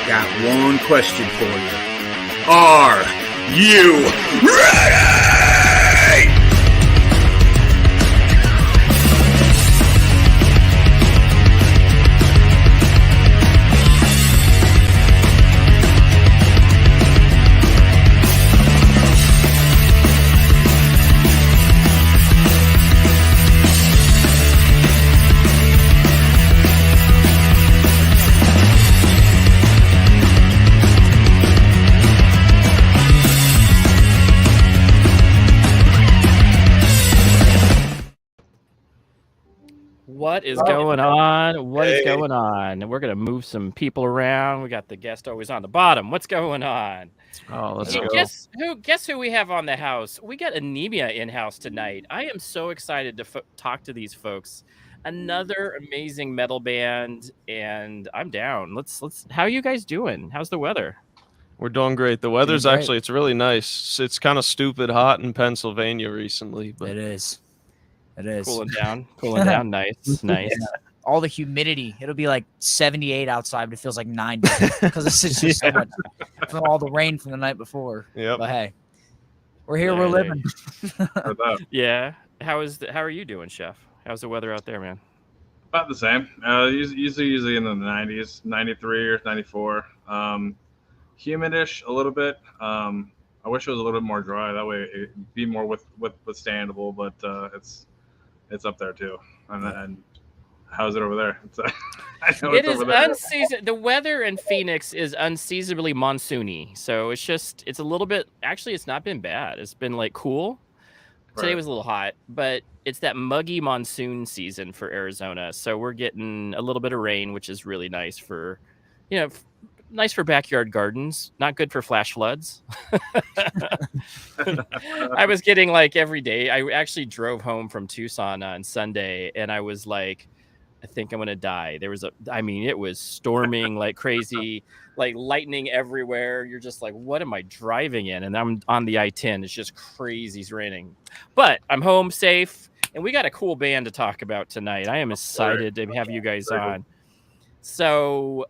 got one question for you. Are you ready? What is going on? What is going on? We're gonna move some people around. We got the guest always on the bottom. What's going on? Oh, let's Hey, go. Guess who we have on the house? We got Anemia in house tonight. I am so excited to talk to these folks. Another amazing metal band, and I'm down. Let's. How are you guys doing? How's the weather? We're doing great. The weather's Doing great. actually, it's really nice. It's kind of stupid hot in Pennsylvania recently, but It is. It is. Cooling down. Nice. Yeah. All the humidity. It'll be like 78 outside, but it feels like 90 because it's just so much from all the rain from the night before. Yep. But hey, we're here. We're living. Yeah. How are you doing, Chef? How's the weather out there, man? About the same. Usually in the 90s, 93 or 94. Humidish a little bit. I wish it was a little bit more dry. That way it'd be more withstandable, but it's up there too. And how's it over there? It is unseasonable. The weather in Phoenix is unseasonably monsoony, so it's a little bit. Actually, it's not been bad. It's been like cool. Today was a little hot, but it's that muggy monsoon season for Arizona. So we're getting a little bit of rain, which is really nice for, nice for backyard gardens. Not good for flash floods. I was getting like every day. I actually drove home from Tucson on Sunday, and I was like, I think I'm gonna die. It was storming like crazy, like lightning everywhere. You're just like, what am I driving in? And I'm on the I-10. It's just crazy. It's raining, but I'm home safe, and we got a cool band to talk about tonight. I am excited to have you guys on. So,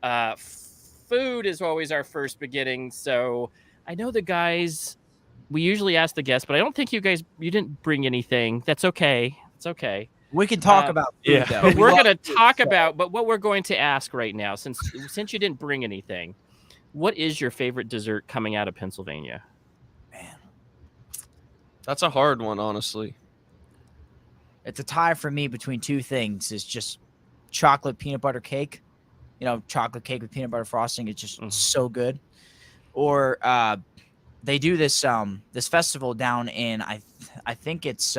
food is always our first beginning. So I know the guys. We usually ask the guests, but I don't think you didn't bring anything. That's okay. It's okay. We can talk about food, though. But we're going to talk about, but what we're going to ask right now, since you didn't bring anything, what is your favorite dessert coming out of Pennsylvania? Man, that's a hard one, honestly. It's a tie for me between two things. It's just chocolate peanut butter cake. Chocolate cake with peanut butter frosting. It's just so good. Or they do this festival down in I think it's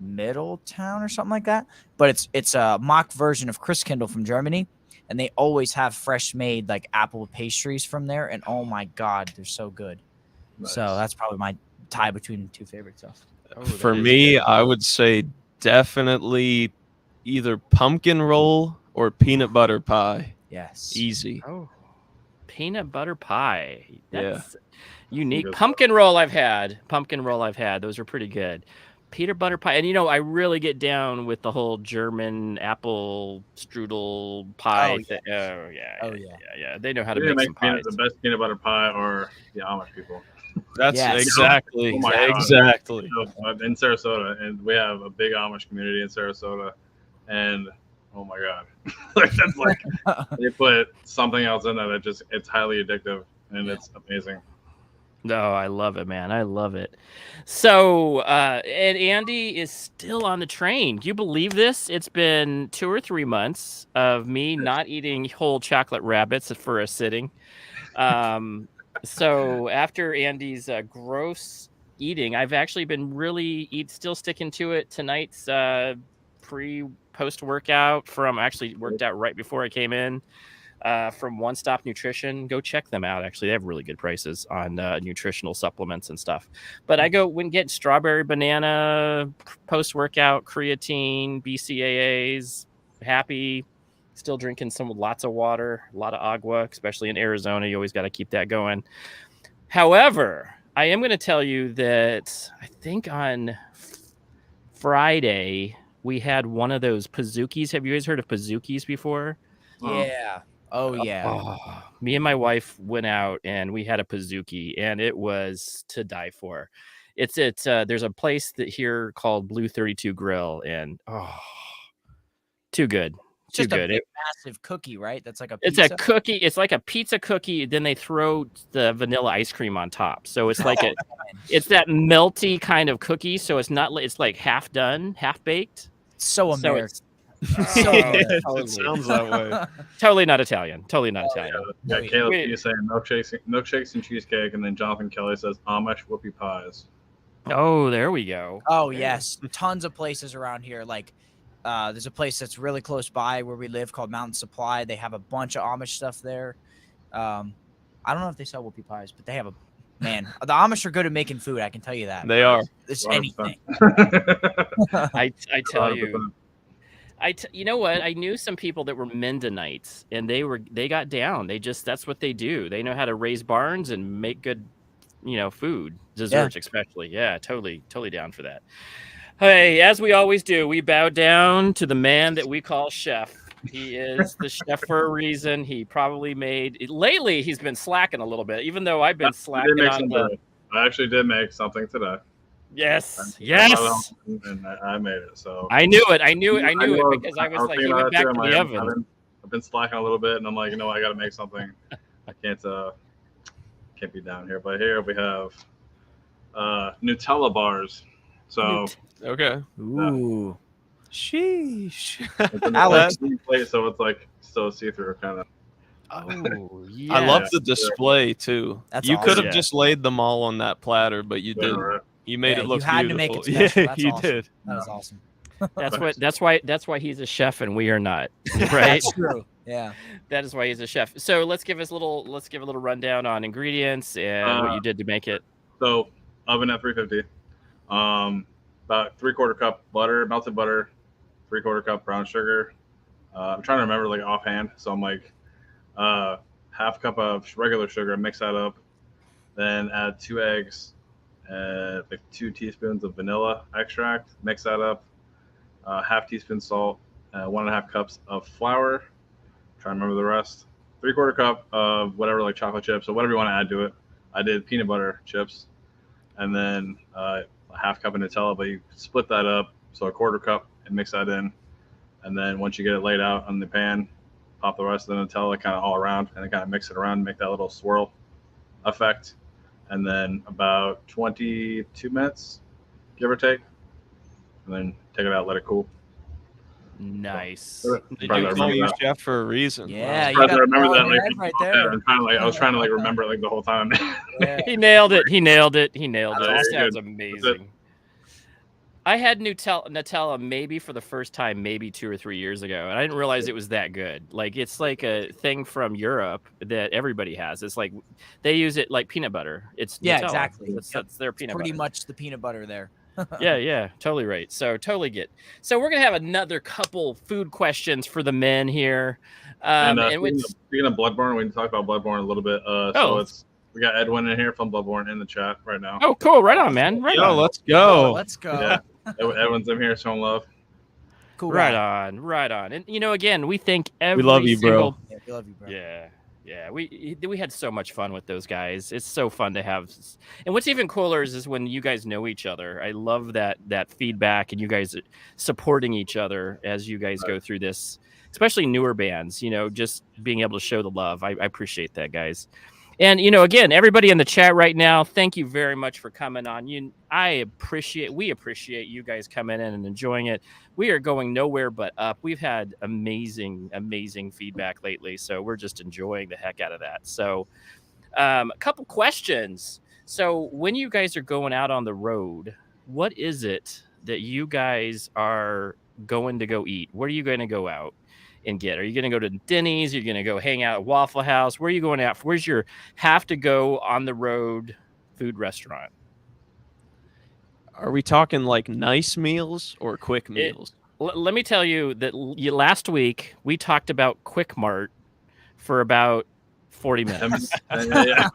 Middletown or something like that, but it's a mock version of Christkindl from Germany, and they always have fresh made like apple pastries from there, and oh my god, they're so good. Nice. So that's probably my tie between two favorite stuff. For me, I would say definitely either pumpkin roll or peanut butter pie. Yes, easy. Oh, peanut butter pie. That's unique. Good. Pumpkin roll I've had. Those are pretty good. Peanut butter pie, and I really get down with the whole German apple strudel pie thing. Yeah. They know how to make some pies. The best peanut butter pie are the Amish people. That's exactly. In Sarasota, and we have a big Amish community in Sarasota, and oh my god, that's like they put something else in there that it's highly addictive, and it's amazing. No, I love it, man. I love it. So, and Andy is still on the train. Do you believe this? It's been 2 or 3 months of me not eating whole chocolate rabbits for a sitting. So after Andy's gross eating, I've actually been still sticking to it. Tonight's post workout actually worked out right before I came in. From One Stop Nutrition. Go check them out. Actually, they have really good prices on nutritional supplements and stuff. But I go and get strawberry banana, post-workout, creatine, BCAAs, happy, still drinking lots of water, a lot of agua, especially in Arizona. You always got to keep that going. However, I am going to tell you that I think on Friday, we had one of those Pazookies. Have you guys heard of Pazookies before? Yeah. Oh yeah. Oh, me and my wife went out and we had a Pizookie, and it was to die for. It's there's a place that here called Blue 32 Grill, and too good. It's Too just a good. big, massive cookie, right? That's like a It's pizza. a cookie. It's like a pizza cookie. Then they throw the vanilla ice cream on top. So it's like it's that melty kind of cookie. So it's not. It's like half done, half baked. So So American. it's It totally. sounds that way. Totally not Italian. Totally not Italian. Yeah, Caleb Wait. you saying milkshakes and cheesecake, and then Jonathan Kelly says Amish whoopie pies. Oh, there we go. Oh yes, tons of places around here. Like, there's a place that's really close by where we live called Mountain Supply. They have a bunch of Amish stuff there. I don't know if they sell whoopie pies, but they have man. The Amish are good at making food. I can tell you that. They are. It's 100%. anything. I tell you. 100%. You know what? I knew some people that were Mennonites, and they got down. That's what they do. They know how to raise barns and make good, food, desserts especially. Yeah, totally down for that. Hey, as we always do, we bow down to the man that we call Chef. He is the chef for a reason. He probably lately. He's been slacking a little bit, even though I've been slacking on I actually did make something today. Yes. And I made it. So I knew it because I was like, he went back to the oven. I've been slacking a little bit, and I'm like, I got to make something. I can't be down here. But here we have Nutella bars. So Okay. Ooh. Sheesh. it's an Alex. plate, so it's like still see-through kind of. Oh, yeah. I love the display too. That's you could have awesome. just laid them all on that platter, but you didn't. Right. You made Yeah, it look you had to beautiful. make it special. Yeah, That's you awesome. did. That was awesome. That's why he's a chef and we are not, right? That's true. Yeah. That is why he's a chef. So let's give a little rundown on ingredients and what you did to make it. So oven at 350. About 3/4 cup butter, melted butter, 3/4 cup brown sugar. I'm trying to remember like offhand, so I'm like half cup of regular sugar. Mix that up, then add 2 eggs, like 2 teaspoons of vanilla extract. Mix that up. Half teaspoon salt, 1.5 cups of flour. Try to remember the rest. 3/4 cup of whatever, like chocolate chips or whatever you want to add to it. I did peanut butter chips, and then a half cup of Nutella, but you split that up, so 1/4 cup, and mix that in. And then once you get it laid out on the pan, pop the rest of the Nutella kind of all around, and then kind of mix it around and make that little swirl effect. And then about 22 minutes, give or take. And then take it out, let it cool. Nice. They Probably do call remember you that. chef for a reason. Yeah, I you got remember it that all in your like head right yeah, there. I was trying to like remember it like the whole time. Yeah. He nailed it. That That's sounds good. amazing. I had Nutella maybe for the first time, maybe 2 or 3 years ago, and I didn't realize it was that good. Like it's like a thing from Europe that everybody has. It's like they use it like peanut butter. It's Yeah, Nutella. exactly. That's their peanut Pretty butter. much the peanut butter there. Yeah, totally right. So totally get. So we're gonna have another couple food questions for the men here. And it's speaking of Bloodborne, we can talk about Bloodborne a little bit. So we got Edwin in here from Bloodborne in the chat right now. oh cool, right on, man, right Yo, on. let's go. Let's go. Yeah, Edwin's in here showing love. Cool. Right guy. on. And again, we thank every love you, bro. single. Yeah, we love you, bro. Yeah. We had so much fun with those guys. It's so fun to have. And what's even cooler is when you guys know each other. I love that feedback and you guys supporting each other as you guys go through this, especially newer bands. Just being able to show the love. I appreciate that, guys. And again, everybody in the chat right now, thank you very much for coming on. We appreciate you guys coming in and enjoying it. We are going nowhere but up. We've had amazing feedback lately, so we're just enjoying the heck out of that. So, a couple questions. So, when you guys are going out on the road, what is it that you guys are going to go eat? Where are you going to go out and get? Are you going to go to Denny's? Are you going to go hang out at Waffle House? Where are you going out? Where's your have to go on the road food restaurant? Are we talking like nice meals or quick meals? Let me tell you that last week we talked about Quick Mart for about 40 minutes. Yeah.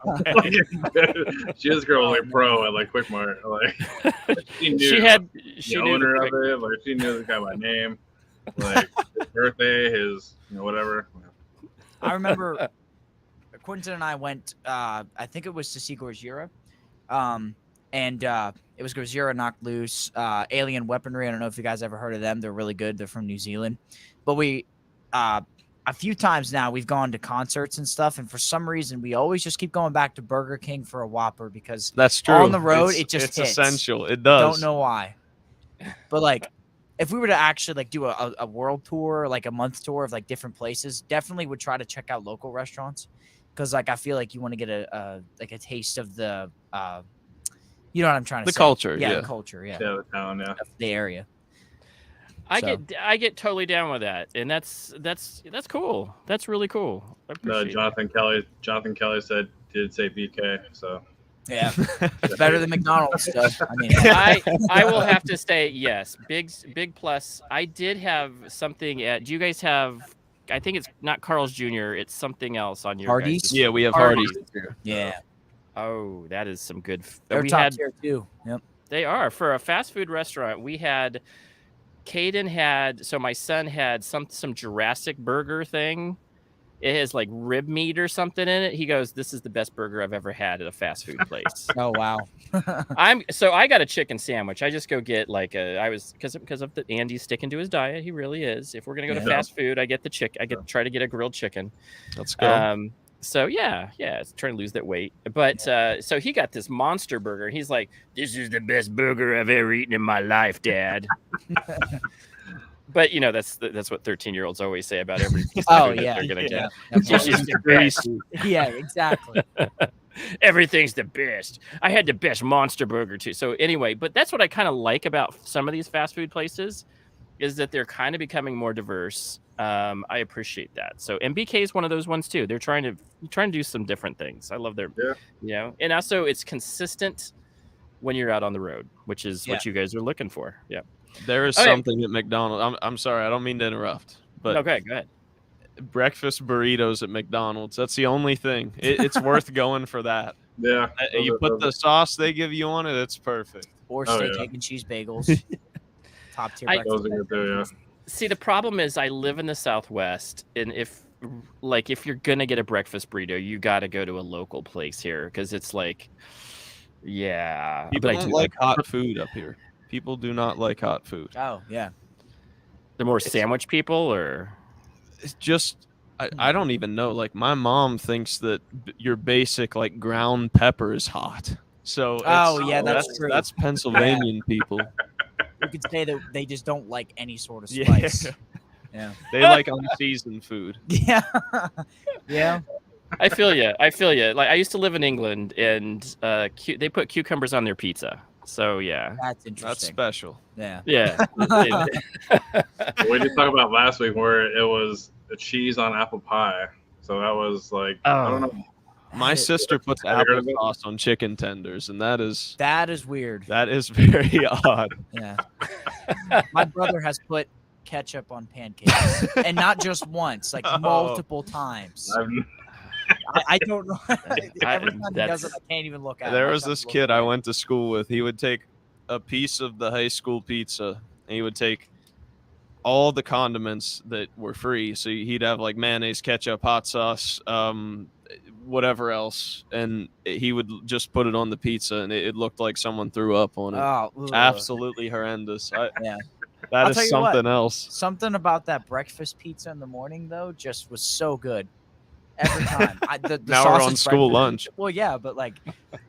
She was girl like pro at like Quick Mart. Like she knew she the knew owner the of it. Like she knew the guy by name. Like his birthday, his whatever. I remember Quentin and I went. I think it was to see Gojira, and it was Gojira Knocked Loose, Alien Weaponry. I don't know if you guys ever heard of them. They're really good. They're from New Zealand, but we. A few times now we've gone to concerts and stuff, and for some reason we always just keep going back to Burger King for a Whopper because That's true. on the road it's, it just it's hits. essential. It does. Don't know why, but like if we were to actually like do a world tour, like a month tour of like different places, definitely would try to check out local restaurants because like I feel like you want to get a taste of the you know what I'm trying to say. The culture, the yeah. culture, Yeah, the town, yeah. of the area. I So. get totally down with that, and that's cool. That's really cool. I appreciate Jonathan Kelly did say BK, so Yeah, it's better than McDonald's stuff. I mean, I will have to say yes. Big plus. I did have something at. Do you guys have? I think it's not Carl's Jr. It's something else on your. Hardee's? guys'- Yeah, we have Hardee's. Hardee's. yeah, Oh, that is some good. they're we top had. tier too. Yep. They are for a fast food restaurant. We had. Caden had. So my son had some Jurassic burger thing. It has like rib meat or something in it. He goes, "This is the best burger I've ever had at a fast food place." Oh wow. I got a chicken sandwich. I just go get like because of the Andy's sticking to his diet. He really is. If we're gonna go to Yeah. fast food, I get the chick. I try to get a grilled chicken. Let's go. So yeah, it's trying to lose that weight. But so he got this monster burger. He's like, "This is the best burger I've ever eaten in my life, Dad." But you know that's what 13-year-olds always say about every piece of food that they're gonna get. That's This is the best. yeah, exactly. Everything's the best. I had the best monster burger too. So anyway, but that's what I kind of like about some of these fast food places is that they're kind of becoming more diverse. I appreciate that. So MBK is one of those ones too. They're trying to do some different things. I love their, and also it's consistent when you're out on the road, which is what you guys are looking for. Yeah. There is something at McDonald's. I'm sorry, I don't mean to interrupt, but okay, go ahead. Breakfast burritos at McDonald's. That's the only thing. It's worth going for that. Yeah. You put the sauce they give you on it, it's perfect. Or Oh, steak, yeah. egg, and cheese bagels. Top tier. Those are good too, yeah. See, the problem is I live in the Southwest, and if you're gonna get a breakfast burrito, you got to go to a local place here because it's like, yeah. People but I don't do like hot food up here. People do not like hot food. Oh yeah. They're more sandwich people, or It's just I don't even know. Like my mom thinks that your basic like ground pepper is hot. So that's true. That's Pennsylvanian people. You could say that they just don't like any sort of spice. Yeah. They like unseasoned food. Yeah. Yeah. I feel you. Like I used to live in England, and they put cucumbers on their pizza. So yeah, That's interesting. That's special. Yeah. yeah. We did talk about last week where it was a cheese on apple pie. So that was like I don't know. My sister puts applesauce on chicken tenders, and that is weird. That is very odd. Yeah. My brother has put ketchup on pancakes, and not just once, like multiple times. I don't know. Every time he does it, I can't even look at it. There was this kid I went to school with. He would take a piece of the high school pizza, and he would take all the condiments that were free. So he'd have like mayonnaise, ketchup, hot sauce, whatever else, and he would just put it on the pizza, and it looked like someone threw up on it. Oh, Absolutely horrendous. Yeah. That I'll is tell you something what, else. Something about that breakfast pizza in the morning, though, just was so good. Every time. The Now we're on sausage school breakfast- lunch. Well, yeah, but like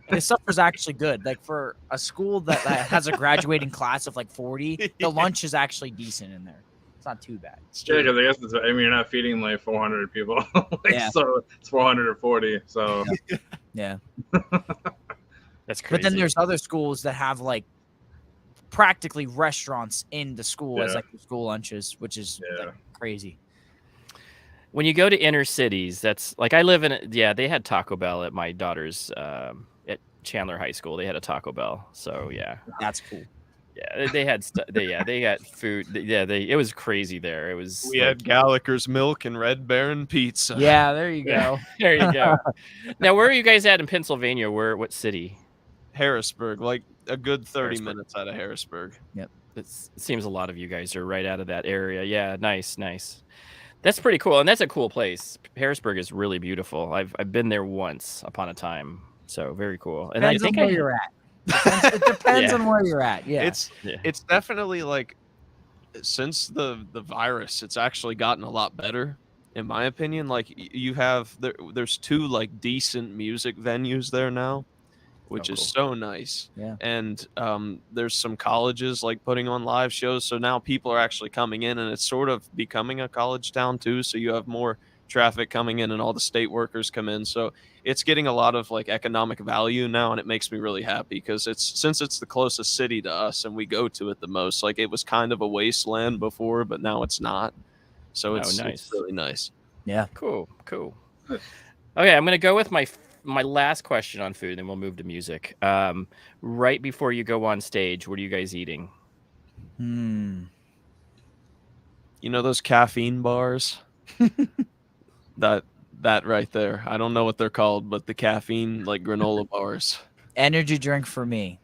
the stuff was actually good. Like for a school that has a graduating class of like 40, the lunch is actually decent in there. It's not too bad. Yeah, because I guess you're not feeding like 400 people. So it's 440. So Yeah. That's crazy. But then there's other schools that have like practically restaurants in the school as like the school lunches, which is like, crazy. When you go to inner cities, that's like I live in. They had Taco Bell at my daughter's at Chandler High School. They had a Taco Bell, so yeah, that's cool. Yeah, they had they got food. Yeah, it was crazy there. It was. We had Gallagher's milk and Red Baron pizza. Yeah, there you go. There you go. Now, where are you guys at in Pennsylvania? What city? Harrisburg, like a good 30 minutes out of Harrisburg. Yep. It seems a lot of you guys are right out of that area. Yeah, nice. That's pretty cool, and that's a cool place. Harrisburg is really beautiful. I've been there once upon a time, so very cool. And Depends I think on where you're at. It depends Yeah. on where you're at. Yeah. It's definitely like since the virus, it's actually gotten a lot better, in my opinion. Like you have there's 2 like decent music venues there now, which is cool. so nice. Yeah. And there's some colleges like putting on live shows, so now people are actually coming in, and it's sort of becoming a college town too. So you have more traffic coming in, and all the state workers come in. So it's getting a lot of like economic value now, and it makes me really happy because since it's the closest city to us and we go to it the most. Like it was kind of a wasteland before, but now it's not. So it's really nice. Yeah. Cool. Okay, I'm gonna go with my last question on food, and then we'll move to music. Right before you go on stage, what are you guys eating? You know those caffeine bars? that right there. I don't know what they're called, but the caffeine like granola bars. Energy drink for me.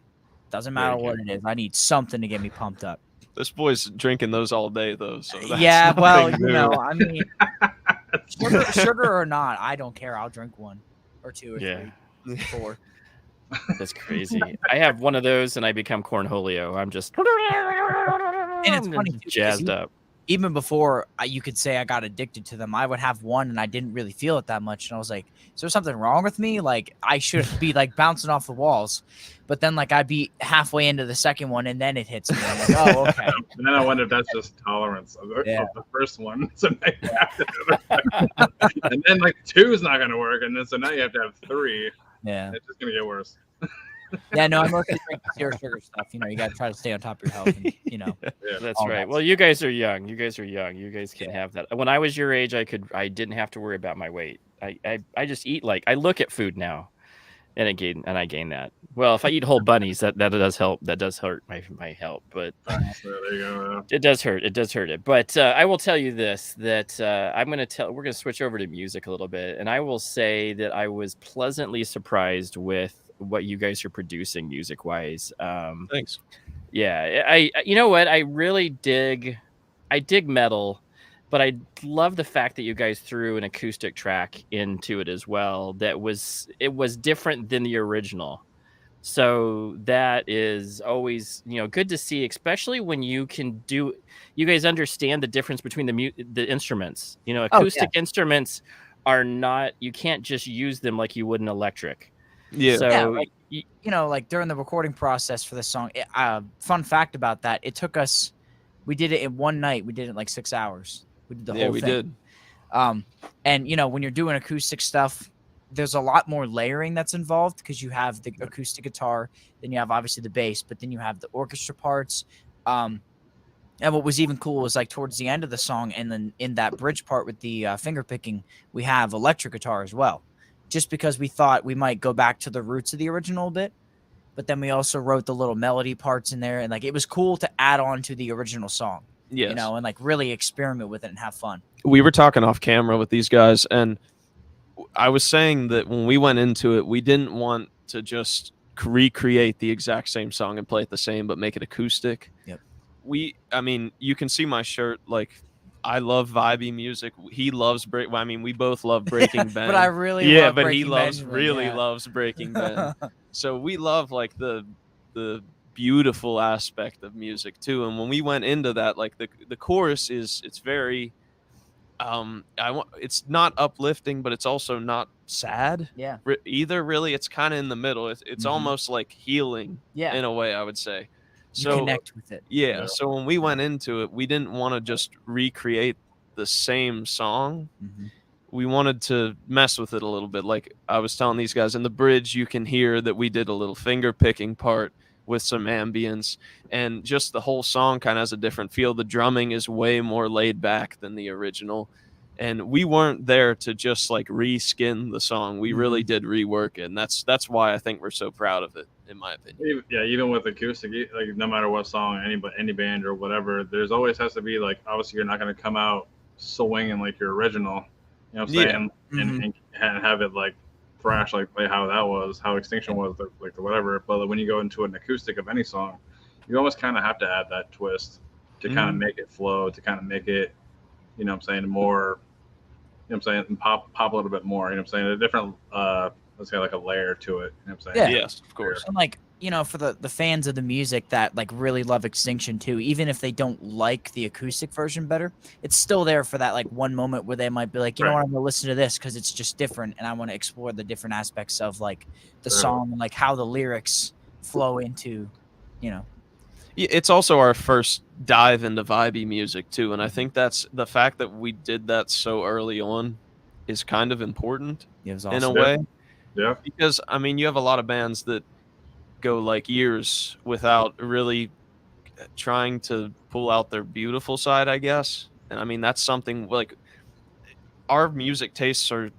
Doesn't matter what it is. I need something to get me pumped up. This boy's drinking those all day though. So that's yeah, well, nothing you new. know, I mean, sugar or not, I don't care. I'll drink 1 or 2 or 3, 4. That's crazy. I have one of those, and I become cornholio. I'm just And it's funny too, jazzed up. Even before you could say I got addicted to them, I would have one and I didn't really feel it that much. And I was like, is there something wrong with me? Like I should be like bouncing off the walls. But then like I'd be halfway into the second one and then it hits me. I'm like, oh, okay. And then I wonder if that's just tolerance of the first one. So now you have to and then like 2 is not going to work. And then so now you have to have 3. Yeah. It's just going to get worse. Yeah, no, I'm looking to drink zero sugar stuff. You know, you got to try to stay on top of your health. And, you know, That's right. Well, you guys are young. You guys can have that. When I was your age, I didn't have to worry about my weight. I just eat I look at food now, and I gain that. Well, if I eat whole bunnies, that does help. That does hurt my health, but there you go. It does hurt. It does hurt it. But I will tell you this: that we're going to switch over to music a little bit, and I will say that I was pleasantly surprised with what you guys are producing music wise. Thanks. Yeah, I you know what? I really dig metal, but I love the fact that you guys threw an acoustic track into it as well. It was different than the original. So that is always, good to see, especially when you guys understand the difference between the instruments. Acoustic instruments are not, you can't just use them like you would an electric. Yeah. So, like during the recording process for this song, fun fact about that, it took us, we did it in one night. We did it like 6 hours. We did the whole thing. Did. And when you're doing acoustic stuff, there's a lot more layering that's involved because you have the acoustic guitar, then you have obviously the bass, but then you have the orchestra parts. And what was even cool was like towards the end of the song, and then in that bridge part with the finger picking, we have electric guitar as well. Just because we thought we might go back to the roots of the original a bit, but then we also wrote the little melody parts in there, and like it was cool to add on to the original song. Yes. And like really experiment with it and have fun. We were talking off camera with these guys, and I was saying that when we went into it, we didn't want to just recreate the exact same song and play it the same, but make it acoustic. Yep. You can see my shirt. Like, I love vibey music. He loves we both love Breaking Ben. But I really love but Breaking he loves Breaking Ben. So we love like the beautiful aspect of music too. And when we went into that, like the chorus it's very it's not uplifting, but it's also not sad. Yeah. Either really, it's kind of in the middle. It's almost like healing. Yeah. In a way, I would say. You connect with it. Yeah. So when we went into it, we didn't want to just recreate the same song. Mm-hmm. We wanted to mess with it a little bit. Like I was telling these guys in the bridge, you can hear that we did a little finger picking part with some ambience, and just the whole song kind of has a different feel. The drumming is way more laid back than the original. And we weren't there to just like reskin the song. We really did rework it. And that's why I think we're so proud of it, in my opinion. Yeah, even with acoustic, like no matter what song, any band or whatever, there's always has to be like, obviously you're not going to come out swinging like your original, you know what I'm saying? And have it like thrash like how that was, how Extinction was, like the whatever. But when you go into an acoustic of any song, you almost kind of have to add that twist to kind of make it flow, to kind of make it you know what I'm saying, more, you know what I'm saying, and pop a little bit more, you know what I'm saying, a different, let's say like a layer to it, you know what I'm saying. Yeah. Yes, of course. And like, you know, for the fans of the music that like really love Extinction too, even if they don't like the acoustic version better, it's still there for that like one moment where they might be like, you know Right. what, I'm gonna listen to this because it's just different, and I want to explore the different aspects of like the Sure. song and like how the lyrics flow into, you know. It's also our first dive into vibey music too, and I think that's the fact that we did that so early on is kind of important It was in a awesome. way, Yeah. because I mean you have a lot of bands that go like years without really trying to pull out their beautiful side, I guess. And I mean that's something like our music tastes are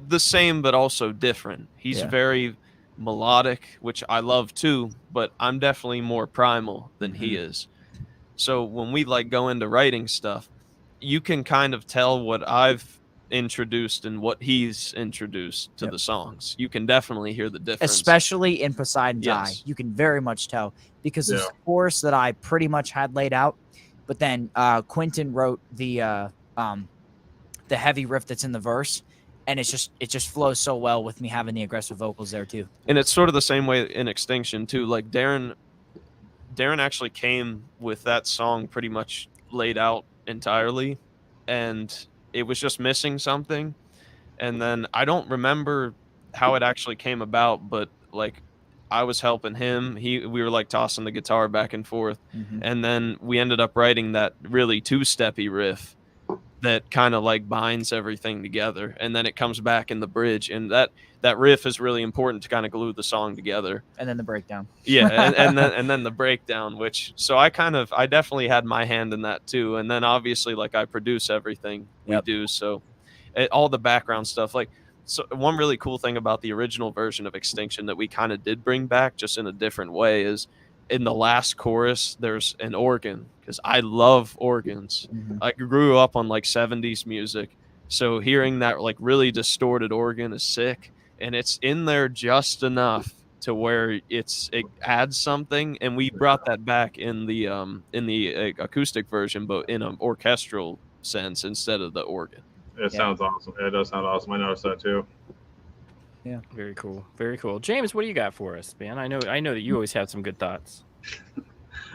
the same but also different. He's Yeah. very melodic, which I love too, but I'm definitely more primal than he is. So when we like go into writing stuff, you can kind of tell what I've introduced and what he's introduced to Yep. the songs. You can definitely hear the difference. Especially in Poseidon's Eye, Yes. you can very much tell because Yeah. there's a chorus that I pretty much had laid out, but then Quentin wrote the heavy riff that's in the verse, and it just flows so well with me having the aggressive vocals there too. And it's sort of the same way in Extinction too. Like Darren actually came with that song pretty much laid out entirely, and it was just missing something. And then I don't remember how it actually came about, but like I was helping him. We were like tossing the guitar back and forth, and then we ended up writing that really two-steppy riff that kind of like binds everything together, and then it comes back in the bridge, and that riff is really important to kind of glue the song together. And then the breakdown. Yeah, and then the breakdown, which so I definitely had my hand in that too, and then obviously like I produce everything we do, so all the background stuff. Like, so one really cool thing about the original version of Extinction that we kind of did bring back just in a different way is in the last chorus there's an organ, because I love organs. I grew up on like 70s music, so hearing that like really distorted organ is sick, and it's in there just enough to where it adds something, and we brought that back in the acoustic version, but in an orchestral sense instead of the organ. It sounds awesome. It does sound awesome. I noticed that too. Yeah. Very cool. Very cool. James, what do you got for us, man? I know that you always have some good thoughts.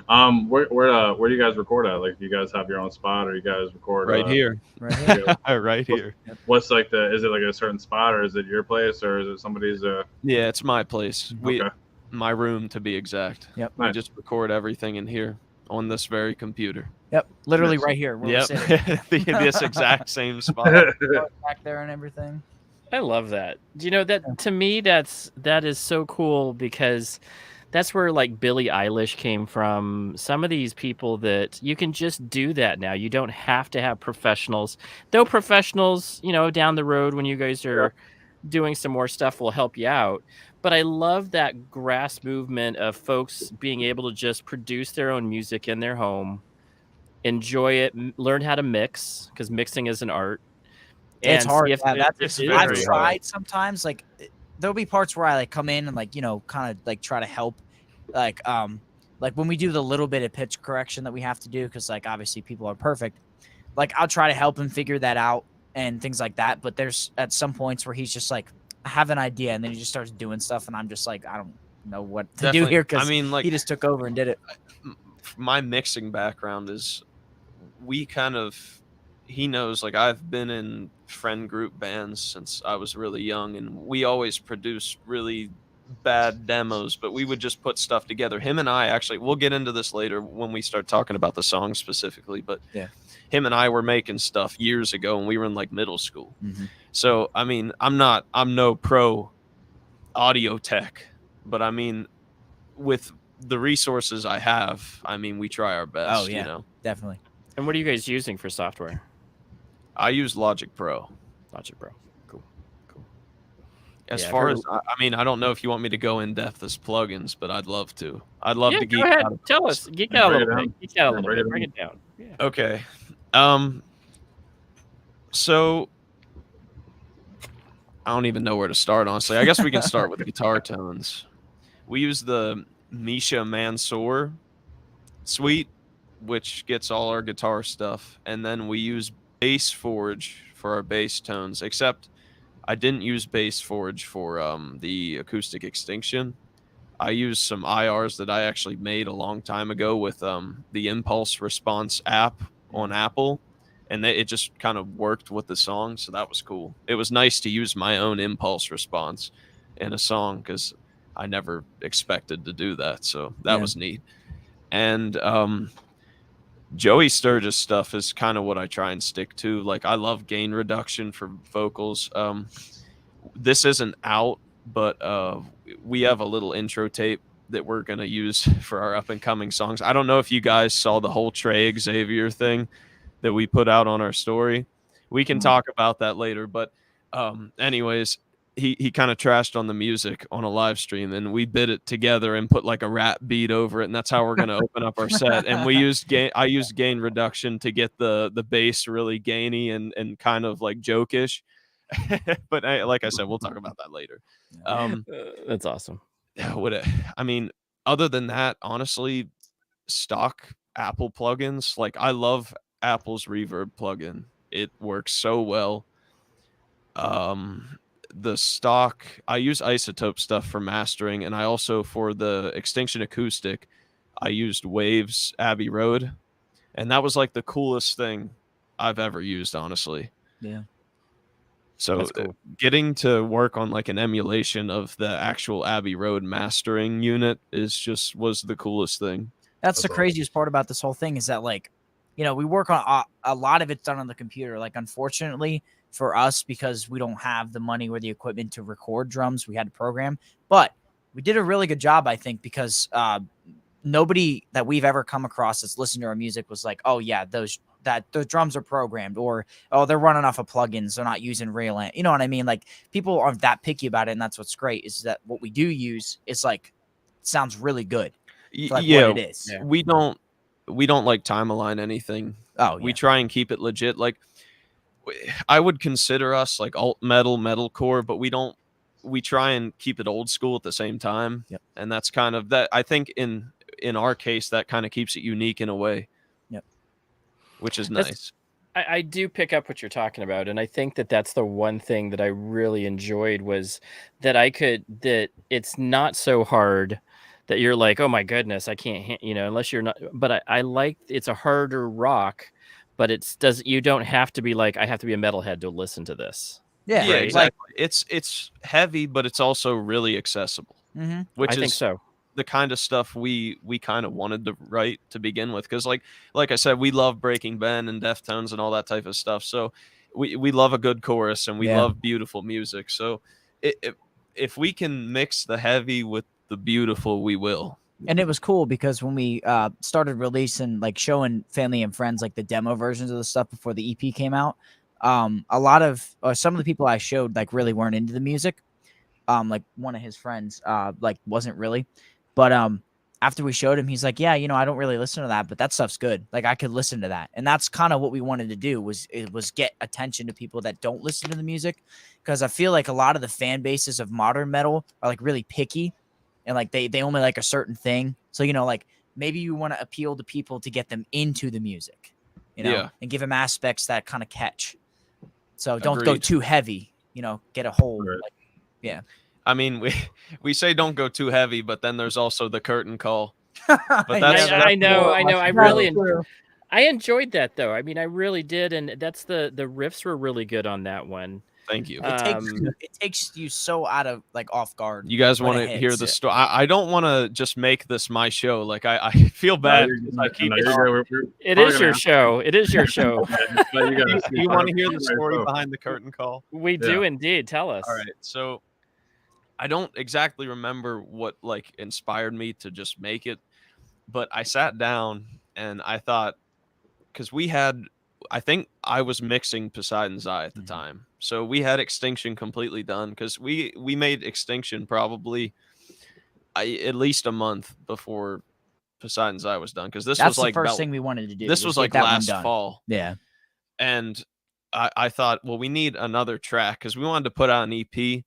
Where do you guys record at? Like, do you guys have your own spot, or you guys record Right here. Right here. Right here. What's like is it like a certain spot, or is it your place, or is it somebody's? Yeah, it's my place. Okay. My room to be exact. Yep. We Nice. just record everything in here on this very computer. Yep. Literally Nice. right here. Where we're Yep. sitting. This exact same spot. Back there and everything. I love that. You know, that to me that is so cool, because that's where like Billie Eilish came from. Some of these people that you can just do that now. You don't have to have professionals. Though professionals, you know, down the road when you guys are doing some more stuff will help you out. But I love that grass movement of folks being able to just produce their own music in their home, enjoy it, learn how to mix, because mixing is an art. It's And hard. see if Yeah, it's I've very tried hard. sometimes. Like there'll be parts where I like come in and like, you know, kind of like try to help. Like when we do the little bit of pitch correction that we have to do, because like obviously people are perfect. Like I'll try to help him figure that out and things like that. But there's at some points where he's just like, I have an idea, and then he just starts doing stuff, and I'm just like, I don't know what to do here, because I mean, like, he just took over and did it. my mixing background is he knows, like, I've been in friend group bands since I was really young, and we always produce really bad demos, but we would just put stuff together. Him and I actually, we'll get into this later when we start talking about the song specifically, but him and I were making stuff years ago, and we were in like middle school. So I mean, I'm no pro audio tech, but I mean, with the resources I have, I mean, we try our best. Oh, yeah. You know, Definitely. And what are you guys using for software? I use Logic Pro. Logic Pro. Cool. As Yeah, I've far heard- as I mean, I don't know if you want me to go in depth as plugins, but I'd love to. I'd love Yeah, to geek go ahead. out. Tell us. Geek out a Bring it little down. bit. Geek out a little Bring bit. it Bring down. it down. Yeah. Okay. So I don't even know where to start, honestly. I guess we can start with guitar tones. We use the Misha Mansour suite. which gets all our guitar stuff, and then we use Bass Forge for our bass tones, except I didn't use Bass Forge for the acoustic extinction. I used some IRs that I actually made a long time ago with the Impulse Response app on Apple, and it just kind of worked with the song, so that was cool. It was nice to use my own impulse response in a song because I never expected to do that, so that was neat. And Joey Sturgis stuff is kind of what I try and stick to. Like, I love gain reduction for vocals. This isn't out, but we have a little intro tape that we're going to use for our up and coming songs. I don't know if you guys saw the whole Trey Xavier thing that we put out on our story. We can talk about that later, but anyways, he kind of trashed on the music on a live stream, and we bit it together and put like a rap beat over it, and that's how we're going to open up our set. And I used gain reduction to get the bass really gainy and kind of like jokish. But like I said, we'll talk about that later. That's awesome. I mean, other than that, honestly, stock Apple plugins, like I love Apple's Reverb plugin. It works so well. The stock, I use Isotope stuff for mastering, and I also, for the Extinction Acoustic, I used Waves Abbey Road, and that was like the coolest thing I've ever used, honestly. Yeah. So cool. Getting to work on like an emulation of the actual Abbey Road mastering unit was the coolest thing. That's the craziest part about this whole thing is that, like, you know, we work on a lot of it's done on the computer. Like, unfortunately for us, because we don't have the money or the equipment to record drums, we had to program. But we did a really good job, I think, because nobody that we've ever come across that's listened to our music was like, oh yeah, those drums are programmed, or oh, they're running off of plugins, they're not using real amp. You know what I mean? Like, people aren't that picky about it, and that's what's great is that what we do use is like sounds really good. Like yeah, what it is. Yeah. We don't like time align anything. Oh, yeah. We try and keep it legit. Like, I would consider us like alt metalcore, but we try and keep it old school at the same time. Yep. And that's kind of that. I think in our case, that kind of keeps it unique in a way. Yep. Which is nice. I do pick up what you're talking about, and I think that's the one thing that I really enjoyed was that that it's not so hard that you're like, oh my goodness, I can't, unless you're not. But I like it's a harder rock, but you don't have to be like, I have to be a metalhead to listen to this. Yeah, right? Exactly. Like, it's heavy, but it's also really accessible. Mm-hmm. Which I is think so. The kind of stuff we kind of wanted to write to begin with, because like I said, we love Breaking Ben and Deftones and all that type of stuff. So we love a good chorus, and we love beautiful music. So if we can mix the heavy with the beautiful, we will. And it was cool because when we started releasing, like showing family and friends like the demo versions of the stuff before the EP came out, a lot of some of the people I showed like really weren't into the music. Like one of his friends like wasn't really, but after we showed him, he's like, yeah, I don't really listen to that, but that stuff's good. Like, I could listen to that. And that's kind of what we wanted to do was get attention to people that don't listen to the music, because I feel like a lot of the fan bases of modern metal are like really picky, and like they only like a certain thing. So, like maybe you want to appeal to people to get them into the music, and give them aspects that kind of catch. So don't go too heavy, get a whole, like, yeah. I mean, we say don't go too heavy, but then there's also the curtain call. But I know. I enjoyed that though. I mean, I really did, and that's the riffs were really good on that one. Thank you. It takes you so out of like off guard. You guys want to hear the story? I don't want to just make this my show. Like I feel bad. It is your show. It is your show. You want to hear the story behind the curtain call? We do indeed. Tell us. All right. So I don't exactly remember what like inspired me to just make it, but I sat down and I thought, because I think I was mixing Poseidon's Eye at the time. So we had Extinction completely done, because we made Extinction probably at least a month before Poseidon's Eye was done, because this was like the first thing we wanted to do. This was like last fall. Yeah. And I thought, well, we need another track, because we wanted to put out an EP.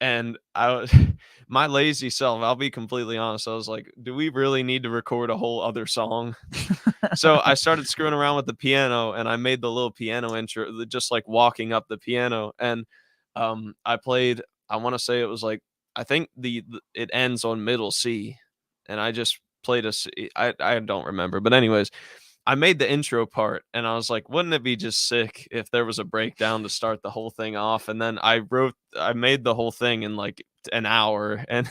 And I was my lazy self, I'll be completely honest, I was like, do we really need to record a whole other song? So I started screwing around with the piano, and I made the little piano intro, just like walking up the piano. And I played, I want to say it was like, I think it ends on middle C, and I just played a C. I don't remember, but anyways, I made the intro part, and I was like, wouldn't it be just sick if there was a breakdown to start the whole thing off? And then I made the whole thing in like an hour, and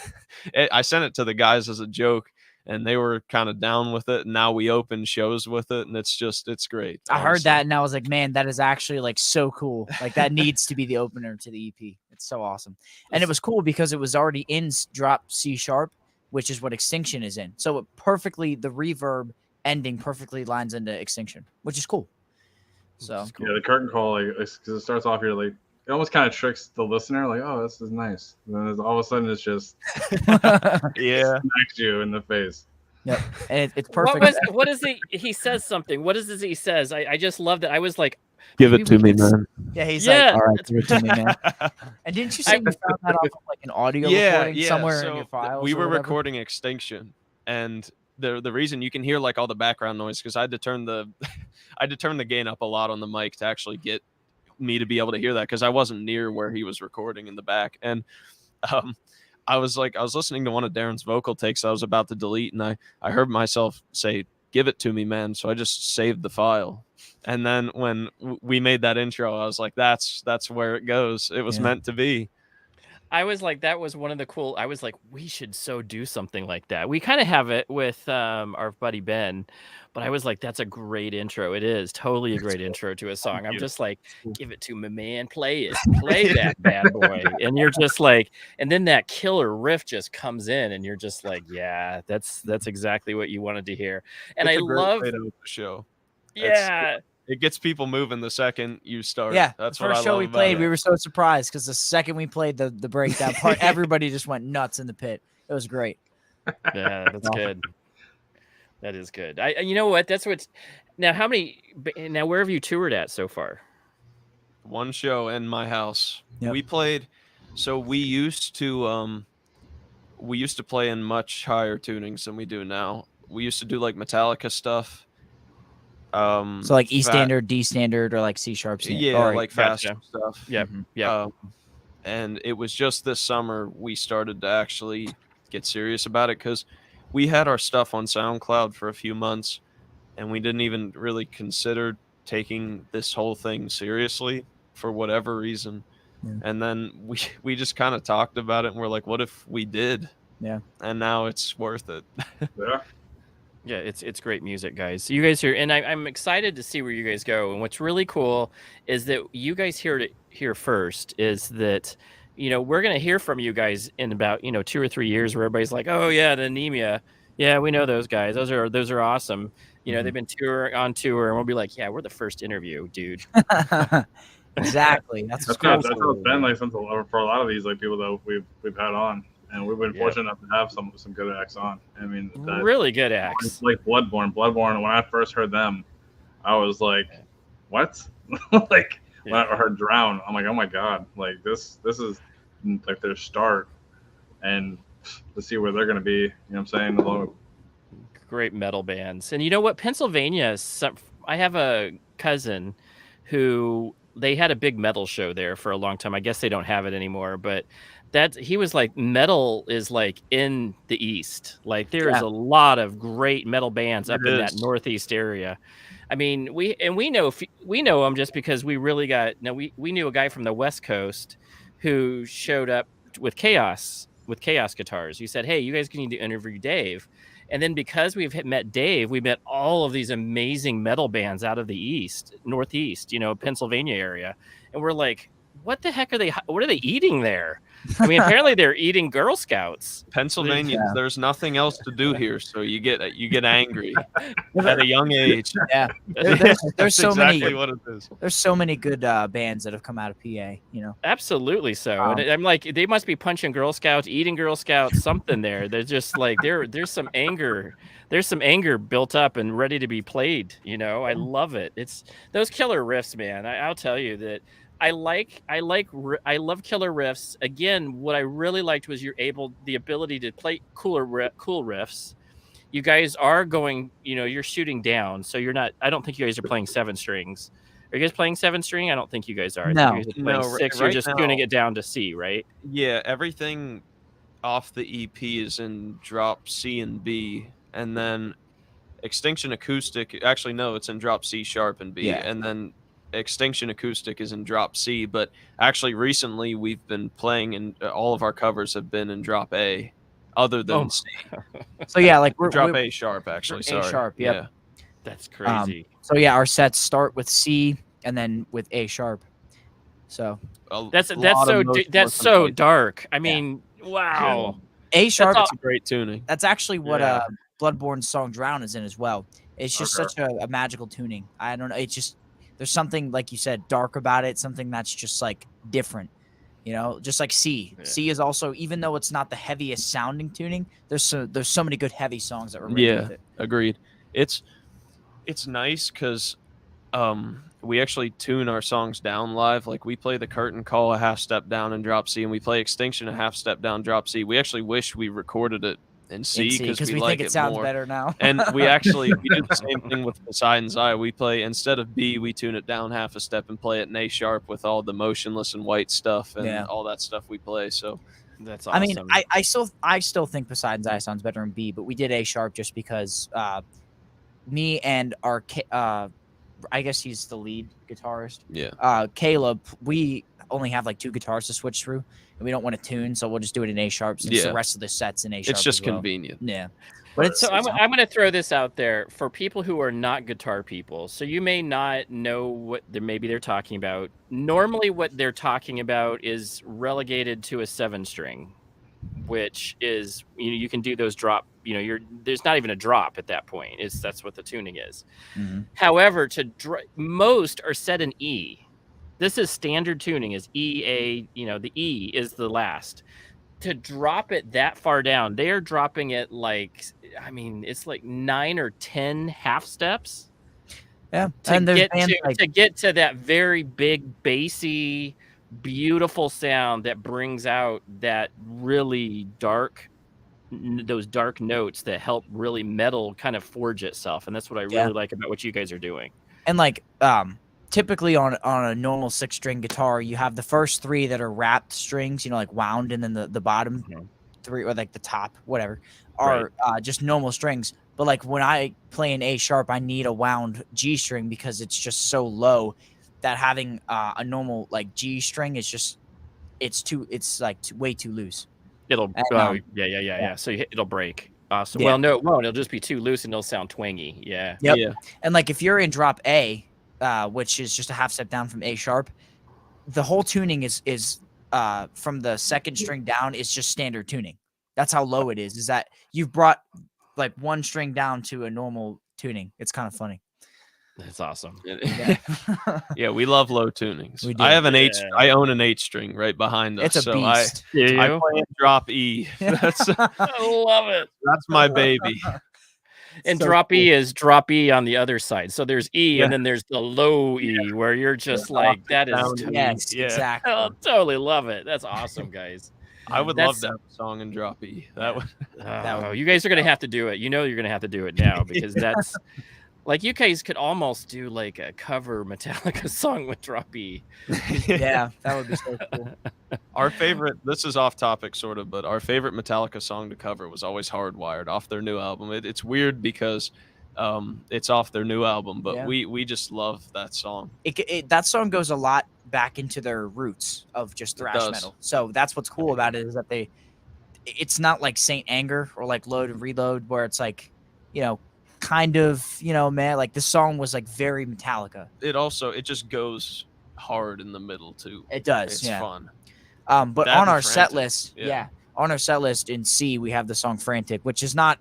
I sent it to the guys as a joke, and they were kind of down with it. And now we open shows with it, and it's great. I heard honestly. that and I was like, man, that is actually like so cool. Like that needs to be the opener to the EP. It's so awesome. And it was cool because it was already in drop C#, which is what Extinction is in. So the reverb ending perfectly lines into Extinction, which is cool. So Yeah, the curtain call, like, because it starts off here, like, it almost kind of tricks the listener, like, oh, this is nice. And then all of a sudden, it's just Yeah. smacks you in the face. Yep. And it's perfect. What is he says something. What is this he says? I just love that. I was like, Give maybe it to we me, could man. Yeah, he's Yeah, like, all right, give it to me, man. And didn't you say you found that off of like an audio recording somewhere in your files? We or were whatever? recording Extinction, and the reason you can hear like all the background noise, because I had to turn the gain up a lot on the mic to actually get me to be able to hear that, because I wasn't near where he was recording in the back. And I was listening to one of Darren's vocal takes I was about to delete, and I heard myself say, give it to me, man. So I just saved the file. And then when we made that intro, I was like, that's where it goes. It was meant to be. I was like, that was one of the cool. I was like, we should do something like that. We kind of have it with our buddy Ben, but I was like, that's a great intro. It is totally a great intro to a song. I'm just like, give it to me, man. Play that bad boy. And you're just like, and then that killer riff just comes in, and you're just like, yeah, that's exactly what you wanted to hear. And It's I a great love way to open the show. Yeah. It gets people moving the second you start. Yeah, that's the what I first show love we about played, it. we were so surprised because the second we played the breakdown part, everybody just went nuts in the pit. It was great. Yeah, that's good. That is good. You know what? That's what's now. Where have you toured at so far? One show in my house. Yep. We played. So we used to play in much higher tunings than we do now. We used to do like Metallica stuff. So like E standard, D standard, or like C#. Yeah, like faster stuff. Yeah, yeah. And it was just this summer we started to actually get serious about it, because we had our stuff on SoundCloud for a few months, and we didn't even really consider taking this whole thing seriously for whatever reason. Yeah. And then we just kind of talked about it, and we're like, what if we did? Yeah. And now it's worth it. Yeah. Yeah, it's great music, guys. You guys are, and I'm excited to see where you guys go. And what's really cool is that you guys hear it here first. Is that we're gonna hear from you guys in about 2 or 3 years, where everybody's like, oh yeah, the Anemia, yeah, we know those guys. Those are awesome. They've been on tour, and we'll be like, yeah, we're the first interview, dude. Exactly. That's how it's been like since for a lot of these like people that we've had on. And we've been fortunate enough to have some good acts on. I mean, really good acts. Like Bloodborne. When I first heard them, I was like, "What?" Like when I heard Drown, I'm like, "Oh my god!" Like this is like their start, and to see where they're gonna be. You know what I'm saying? Great metal bands, and you know what? Pennsylvania. I have a cousin who they had a big metal show there for a long time. I guess they don't have it anymore, but. He was like, metal is like in the East. Like there's a lot of great metal bands up in that Northeast area. I mean, we know them just because we really we knew a guy from the West Coast who showed up with Chaos guitars. He said, hey, you guys need to interview Dave. And then because we've met Dave, we met all of these amazing metal bands out of the Northeast, Pennsylvania area. And we're like, what the heck what are they eating there? I mean, apparently they're eating Girl Scouts. Pennsylvania, there's nothing else to do here, so you get angry at a young age. Yeah, there's so exactly many. What it is. There's so many good bands that have come out of PA. Absolutely so. And I'm like, they must be punching Girl Scouts, eating Girl Scouts, something there. They're just like there's some anger. There's some anger built up and ready to be played. I love it. It's those killer riffs, man. I'll tell you that. I love killer riffs. Again, what I really liked was the ability to play cool riffs. You guys are going, you're shooting down, so you're not. I don't think you guys are playing 7 strings. Are you guys playing 7 string? I don't think you guys are. I think you guys are playing No, 6. right You're just now- tuning it down to C, right? Yeah, everything off the EP is in drop C and B, and then Extinction Acoustic. Actually, no, it's in drop C sharp and B, Yeah. and then Extinction Acoustic is in drop C. But actually, recently we've been playing, and all of our covers have been in drop A, other than C. So yeah, like Drop we're A sharp. Actually, A sorry. sharp, yep. Yeah. That's crazy. so yeah, our sets start with C and then with A sharp. So That's lot of motionless and so light. dark. I mean, wow. A sharp. all- It's a great tuning. That's actually what Yeah. Bloodborne's song "Drown" is in as well. It's just Okay. such a magical tuning. I don't know. It's just there's something like you said, dark about it. Something that's just like different. Just like C. Yeah. C is also, even though it's not the heaviest sounding tuning, there's so many good heavy songs that were written Yeah. with it. Agreed. It's nice because we actually tune our songs down live. Like we play The Curtain Call a half step down and drop C, and we play Extinction a half step down, drop C. We actually wish we recorded it in C because we like think it it sounds more. better now. And we do the same thing with Poseidon's Eye. We play, instead of B, we tune it down half a step and play it in A sharp with all the motionless and white stuff and Yeah. all that stuff we play. So That's awesome. I mean, I still think Poseidon's Eye sounds better in B, but we did A sharp just because me and our I guess he's the lead guitarist. yeah. Caleb, we only have like 2 guitars to switch through, and we don't want to tune, so we'll just do it in A sharp since the Yeah. rest of the set's in A sharp. It's just as well. convenient. Yeah, but it's So I'm going to throw this out there for people who are not guitar people. So you may not know what maybe they're talking about. Normally what they're talking about is relegated to a 7 string, which is, you can do those drop, there's not even a drop at that point. That's what the tuning is. Mhm. However, most are set in E. This is standard tuning, is E, A, the E is the last. To drop it that far down, they are dropping it it's like 9 or 10 half steps yeah. to And there's get bands to, like, to get to that very big, bassy, beautiful sound that brings out that really dark, those dark notes that help really metal kind of forge itself. And that's what I really like about what you guys are doing. and like typically on a normal 6-string guitar, you have the first 3 that are wrapped strings, like wound, and then the bottom 3, or like the top, whatever, are just normal strings. But like when I play an A sharp, I need a wound G string because it's just so low that having a normal like G string is just it's way too loose. It'll yeah. So it'll break. Awesome. Yeah. Well, no, it won't. It'll just be too loose and it'll sound twangy. Yeah. Yep. Yeah. And like if you're in drop A, which is just a half step down from A sharp, the whole tuning is from the 2nd string down is just standard tuning. That's how low it is. Is that you've brought like 1 string down to a normal tuning. It's kind of funny. That's awesome. Yeah. Yeah, we love low tunings. We do. I have an H. Yeah. I own an H string right behind us. It's a so beast. I play in drop E. That's I love it. my baby. And So drop cool. E is drop E on the other side. So there's E, Yeah. and then there's the low E where you're just like, that is down. Yes, Yeah. exactly. I totally love it. That's awesome, guys. I would love That's- to have a song in drop E. That would. Oh, you guys are gonna have to do it. You're gonna have to do it now because that's like you guys could almost do like a cover Metallica song with drop E. Yeah, that would be so cool. Our favorite. This is off topic, sort of, but our favorite Metallica song to cover was always "Hardwired" off their new album. It's weird because it's off their new album, but Yeah. we just love that song. That song goes a lot back into their roots of just thrash does. metal. So that's what's cool about it, is that it's not like Saint Anger or like Load and Reload where it's like, kind of, man, like this song was like very Metallica. It just goes hard in the middle too. It does. It's Yeah. fun. But That on and our set Frantic, list, yeah. on our set list in C, we have the song Frantic, which is not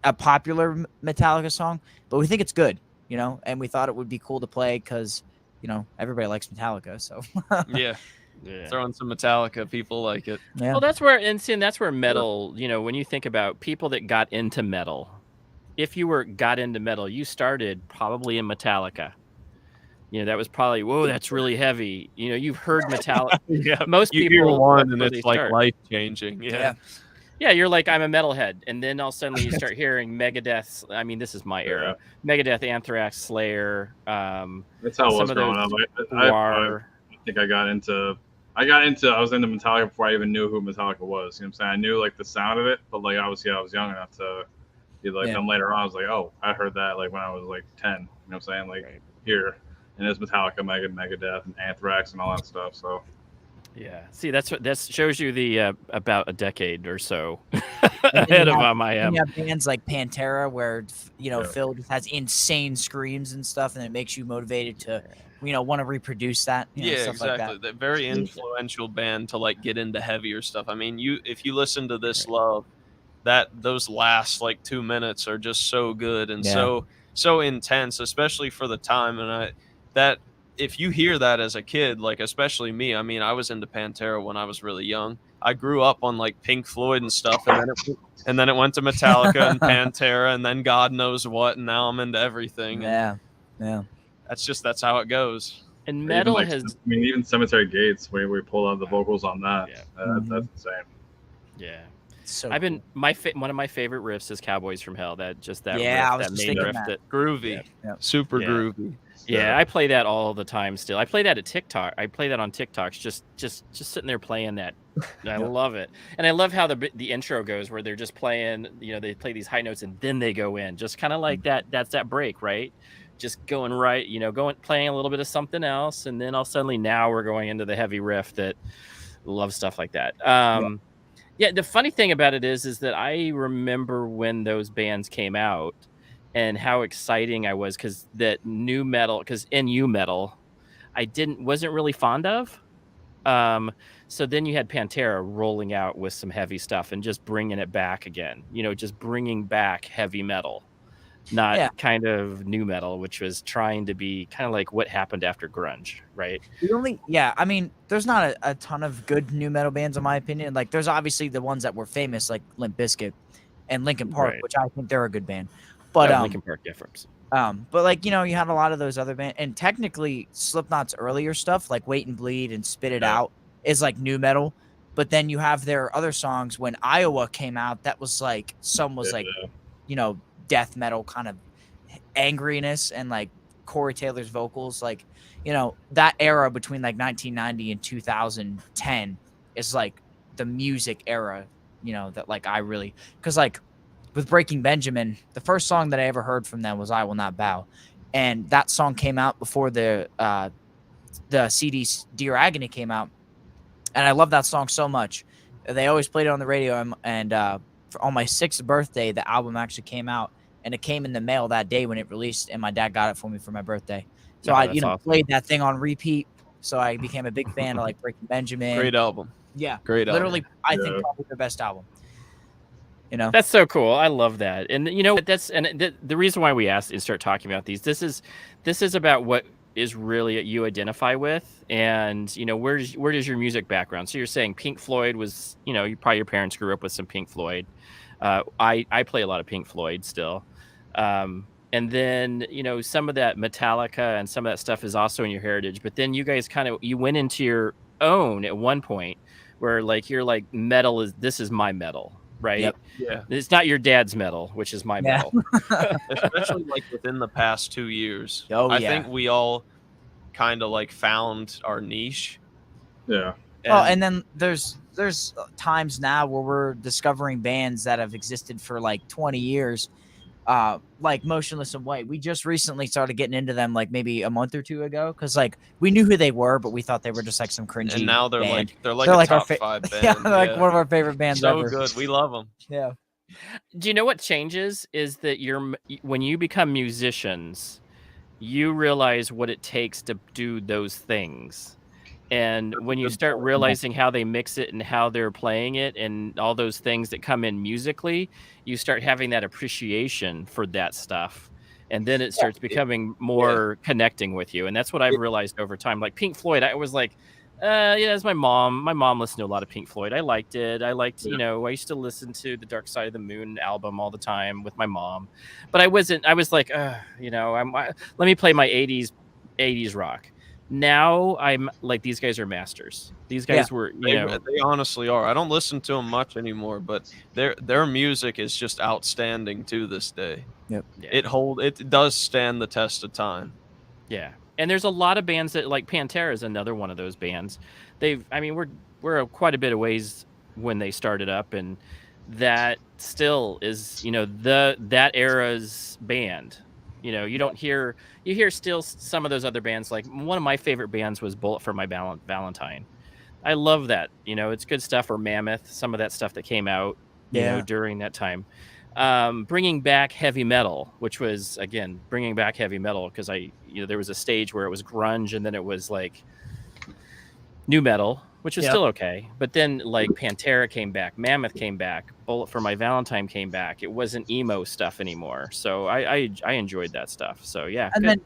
a popular Metallica song, but we think it's good, and we thought it would be cool to play because, everybody likes Metallica. So Yeah. Yeah. Throw in some Metallica, people like it. yeah. Well, that's where metal, when you think about people that got into metal, if you got into metal, you started probably in Metallica. that was probably, whoa, that's really heavy. You've heard Metallica. Yeah, Most you people, hear one that's and where they it's like start. life changing. Yeah. Yeah, you're like, I'm a metalhead, and then all of a sudden you start hearing Megadeth. I mean, this is my era. Megadeth, Anthrax, Slayer. That's how it some was of growing those up. I War. think I was into Metallica before I even knew who Metallica was. You know what I'm saying? I knew like the sound of it, but like obviously I was young enough to be like them later on. I was like, oh, I heard that like when I was like 10. You know what I'm saying? Like here, and it's Metallica, Megadeth, and Anthrax, and all that stuff. So Yeah, see, that shows you the about a decade or so ahead of I am. You have bands like Pantera, where Phil just has insane screams and stuff, and it makes you motivated to want to reproduce that. Stuff exactly. Like that very influential band to like get into heavier stuff. I mean, if you listen to This Love, those last like 2 minutes are just so good and so intense, especially for the time. And if you hear that as a kid, like especially me, I mean, I was into Pantera when I was really young. I grew up on like Pink Floyd and stuff, and then it went to Metallica and Pantera, and then God knows what, and now I'm into everything. Yeah. That's how it goes. And metal even Cemetery Gates, where we pulled out the vocals on that. That's insane. Yeah. So I've been one of my favorite riffs is Cowboys from Hell. That riff, that main riff, that groovy, super groovy. Yeah, I play that all the time still. I play that at TikTok. I play that on TikToks, just sitting there playing that. I love it. And I love how the intro goes, where they're just playing, they play these high notes and then they go in. Just kind of like that. That's that break, right? Just going right, playing a little bit of something else, and then all suddenly now we're going into the heavy riff that love stuff like that. Yeah, the funny thing about it is that I remember when those bands came out and how exciting I was, because that nu metal, because NU metal, I wasn't really fond of. So then you had Pantera rolling out with some heavy stuff and just bringing it back again, just bringing back heavy metal, not kind of nu metal, which was trying to be kind of like what happened after grunge, right? I mean, there's not a ton of good nu metal bands, in my opinion. Like, there's obviously the ones that were famous, like Limp Bizkit and Linkin Park, which I think they're a good band. But Linkin Park difference. But like, you had a lot of those other bands, and technically Slipknot's earlier stuff, like Wait and Bleed and Spit It Out, is like nu metal. But then you have their other songs when Iowa came out, that was like death metal kind of angriness, and like Corey Taylor's vocals, like that era between like 1990 and 2010 is like the music era, that like I really, because like with Breaking Benjamin, the first song that I ever heard from them was I Will Not Bow, and that song came out before the CD Dear Agony came out, and I love that song so much. They always played it on the radio, and on my 6th birthday, the album actually came out, and it came in the mail that day when it released, and my dad got it for me for my birthday. So I awesome. Played that thing on repeat. So I became a big fan of like Breaking Benjamin. Great album. Yeah. Great album. Literally, I think probably their best album. That's so cool. I love that. And the reason why we asked and start talking about these, this is about what is really you identify with, and where does your music background? So you're saying Pink Floyd was, probably your parents grew up with some Pink Floyd. I play a lot of Pink Floyd still. And then, some of that Metallica and some of that stuff is also in your heritage, but then you guys you went into your own at one point where like, you're like, this is my metal, right? Yep. Yeah. It's not your dad's metal, which is my metal. Especially like within the past 2 years. I think we all kind of like found our niche. Yeah. And then there's times now where we're discovering bands that have existed for like 20 years, like Motionless in White. We just recently started getting into them like maybe a month or two ago, because like we knew who they were, but we thought they were just like some cringy. And now they're band. they're like a top 5 band. Yeah, like one of our favorite bands so ever. Good. We love them. Yeah. Do you know what changes is that when you become musicians, you realize what it takes to do those things. And when you start realizing how they mix it and how they're playing it and all those things that come in musically, you start having that appreciation for that stuff. And then it starts becoming more connecting with you. And that's what I've realized over time. Like Pink Floyd, I was like, that's my mom. My mom listened to a lot of Pink Floyd. I liked it. I used to listen to the Dark Side of the Moon album all the time with my mom. But I was like, let me play my 80s 80s rock. Now I'm like, these guys are masters. These guys were, They honestly are. I don't listen to them much anymore, but their music is just outstanding to this day. Yep. Yeah. It does stand the test of time. Yeah. And there's a lot of bands that, like Pantera is another one of those bands. We're quite a bit of ways when they started up, and that still is, that era's band. You don't hear, you hear still some of those other bands. Like, one of my favorite bands was Bullet for My Valentine. I love that. It's good stuff. Or Mammoth, some of that stuff that came out, during that time. Bringing back heavy metal, which was, again, bringing back heavy metal, because there was a stage where it was grunge, and then it was like new metal, which was still okay. But then, like, Pantera came back, Mammoth came back, Bullet for My Valentine came back. It wasn't emo stuff anymore. So I enjoyed that stuff. So yeah. And then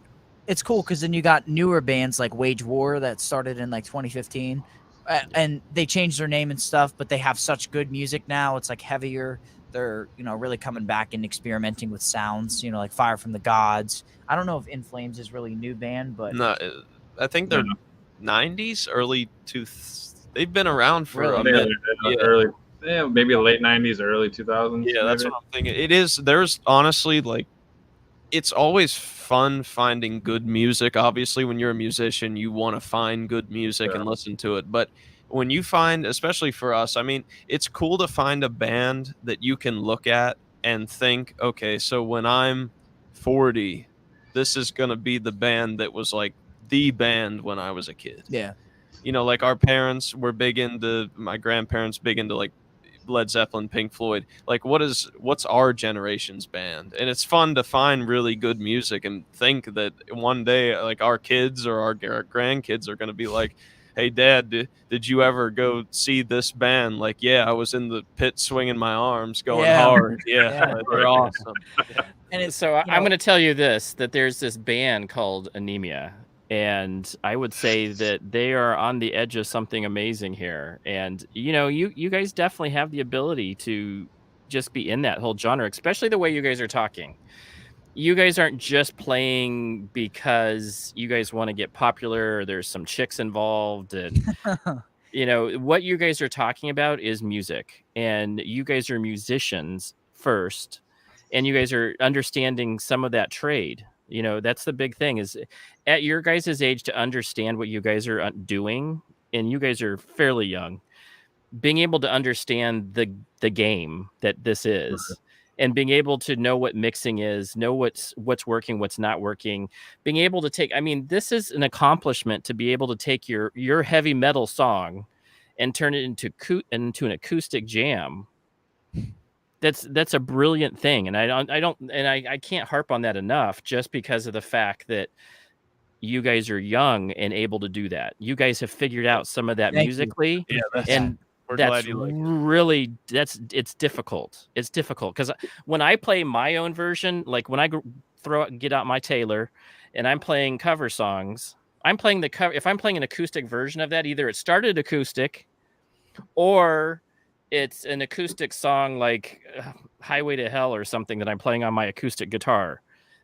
it's cool because then you got newer bands like Wage War that started in like 2015, and they changed their name and stuff, but they have such good music now. It's like heavier. They're, really coming back and experimenting with sounds, like Fire from the Gods. I don't know if In Flames is really a new band, but No, I think they're 90s, early they've been around for a bit. Early, maybe late 90s, early 2000s. Yeah, that's what I'm thinking. There's honestly, like, it's always fun finding good music. Obviously, when you're a musician, you want to find good music and listen to it. But when you find, especially for us, I mean, it's cool to find a band that you can look at and think, okay, so when I'm 40, this is going to be the band that was like the band when I was a kid. Yeah. Like, our parents were my grandparents big into like Led Zeppelin, Pink Floyd. Like, what's our generation's band? And it's fun to find really good music and think that one day, like, our kids or our grandkids are going to be like, hey, Dad, did you ever go see this band? Like, yeah, I was in the pit swinging my arms, going hard. Yeah, they're awesome. And so I'm going to tell you that there's this band called Anemia, and I would say that they are on the edge of something amazing here. And, you guys definitely have the ability to just be in that whole genre, especially the way you guys are talking. You guys aren't just playing because you guys want to get popular, or there's some chicks involved, and what you guys are talking about is music, and you guys are musicians first, and you guys are understanding some of that trade. That's the big thing, is at your guys' age, to understand what you guys are doing, and you guys are fairly young, being able to understand the game that this is. And being able to know what mixing is, know what's working, what's not working, being able to take, this is an accomplishment, to be able to take your heavy metal song and turn it into an acoustic jam. That's a brilliant thing. And I can't harp on that enough, just because of the fact that you guys are young and able to do that. You guys have figured out some of that musically. Yeah, that's really, it's difficult. It's difficult because when I play my own version, like when I get out my Taylor and I'm playing cover songs, I'm playing the cover. If I'm playing an acoustic version of that, either it started acoustic, or it's an acoustic song like Highway to Hell or something that I'm playing on my acoustic guitar.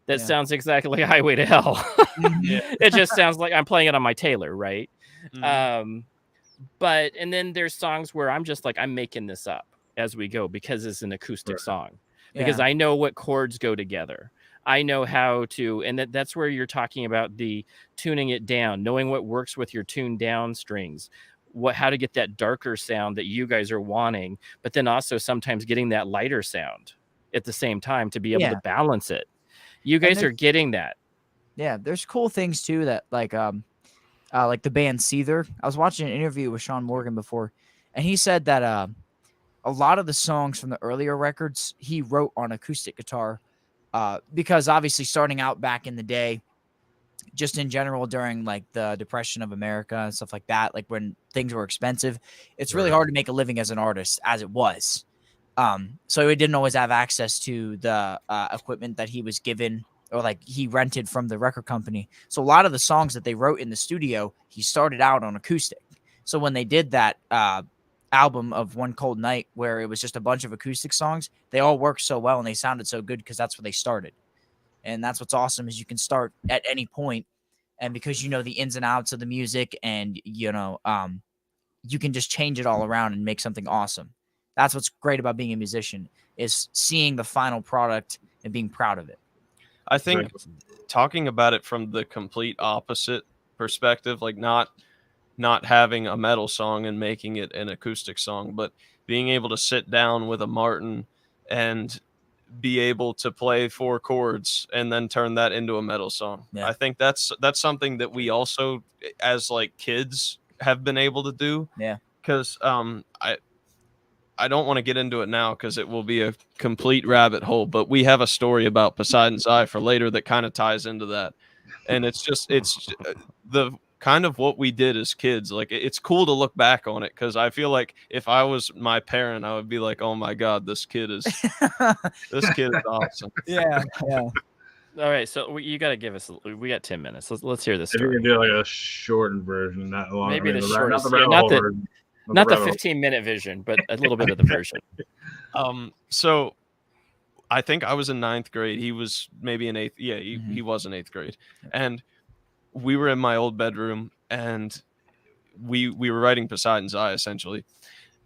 That sounds exactly like Highway to Hell. It just sounds like I'm playing it on my Taylor, right? Mm-hmm. But, and then there's songs where I'm just like, I'm making this up as we go, because it's an acoustic song, because I know what chords go together. I know how to, and that's where you're talking about the tuning it down, knowing what works with your tuned down strings, how to get that darker sound that you guys are wanting, but then also sometimes getting that lighter sound at the same time to be able to balance it. You guys are getting that. Yeah. There's cool things too, that like the band Seether. I was watching an interview with Sean Morgan before, and he said that a lot of the songs from the earlier records he wrote on acoustic guitar, because obviously starting out back in the day, just in general during like the Depression of America and stuff like that, like when things were expensive, it's really hard to make a living as an artist, as it was. So he didn't always have access to the equipment that he was given, or like he rented from the record company. So a lot of the songs that they wrote in the studio, he started out on acoustic. So when they did that album of One Cold Night, where it was just a bunch of acoustic songs, they all worked so well and they sounded so good because that's where they started. And that's what's awesome, is you can start at any point and because you know the ins and outs of the music, and you can just change it all around and make something awesome. That's what's great about being a musician, is seeing the final product and being proud of it. I think talking about it from the complete opposite perspective, like not having a metal song and making it an acoustic song, but being able to sit down with a Martin and be able to play 4 chords and then turn that into a metal song. Yeah. I think that's something that we also, as like kids, have been able to do. Yeah. Because I don't want to get into it now because it will be a complete rabbit hole, but we have a story about Poseidon's Eye for later that kind of ties into that. And it's the kind of what we did as kids. Like, it's cool to look back on it, because I feel like if I was my parent, I would be like, oh my God, this kid is awesome. Yeah. All right, so you got to give us. We got 10 minutes. Let's hear this If you story. can do like a shortened version, not long. Maybe the not shortest. the rabbit Not hole the- version. Not the rabbit hole. 15-minute vision, but a little bit of the version. So I think I was in 9th grade. He was maybe in 8th. Yeah, Mm-hmm. he was in 8th grade. And we were in my old bedroom, and we were writing Poseidon's Eye, essentially.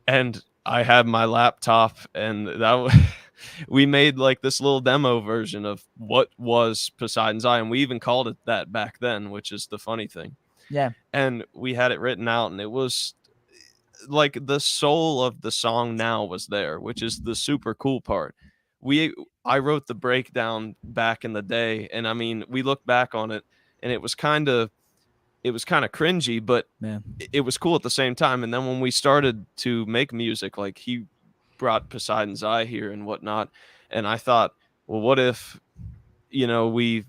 And I had my laptop, and we made like this little demo version of what was Poseidon's Eye. And we even called it that back then, which is the funny thing. Yeah. And we had it written out, and it was like the soul of the song now was there, which is the super cool part. I wrote the breakdown back in the day, and I mean, we look back on it, and it was kind of cringy, but it was cool at the same time. And then when we started to make music, like, he brought Poseidon's Eye here and whatnot, and I thought, well, what if we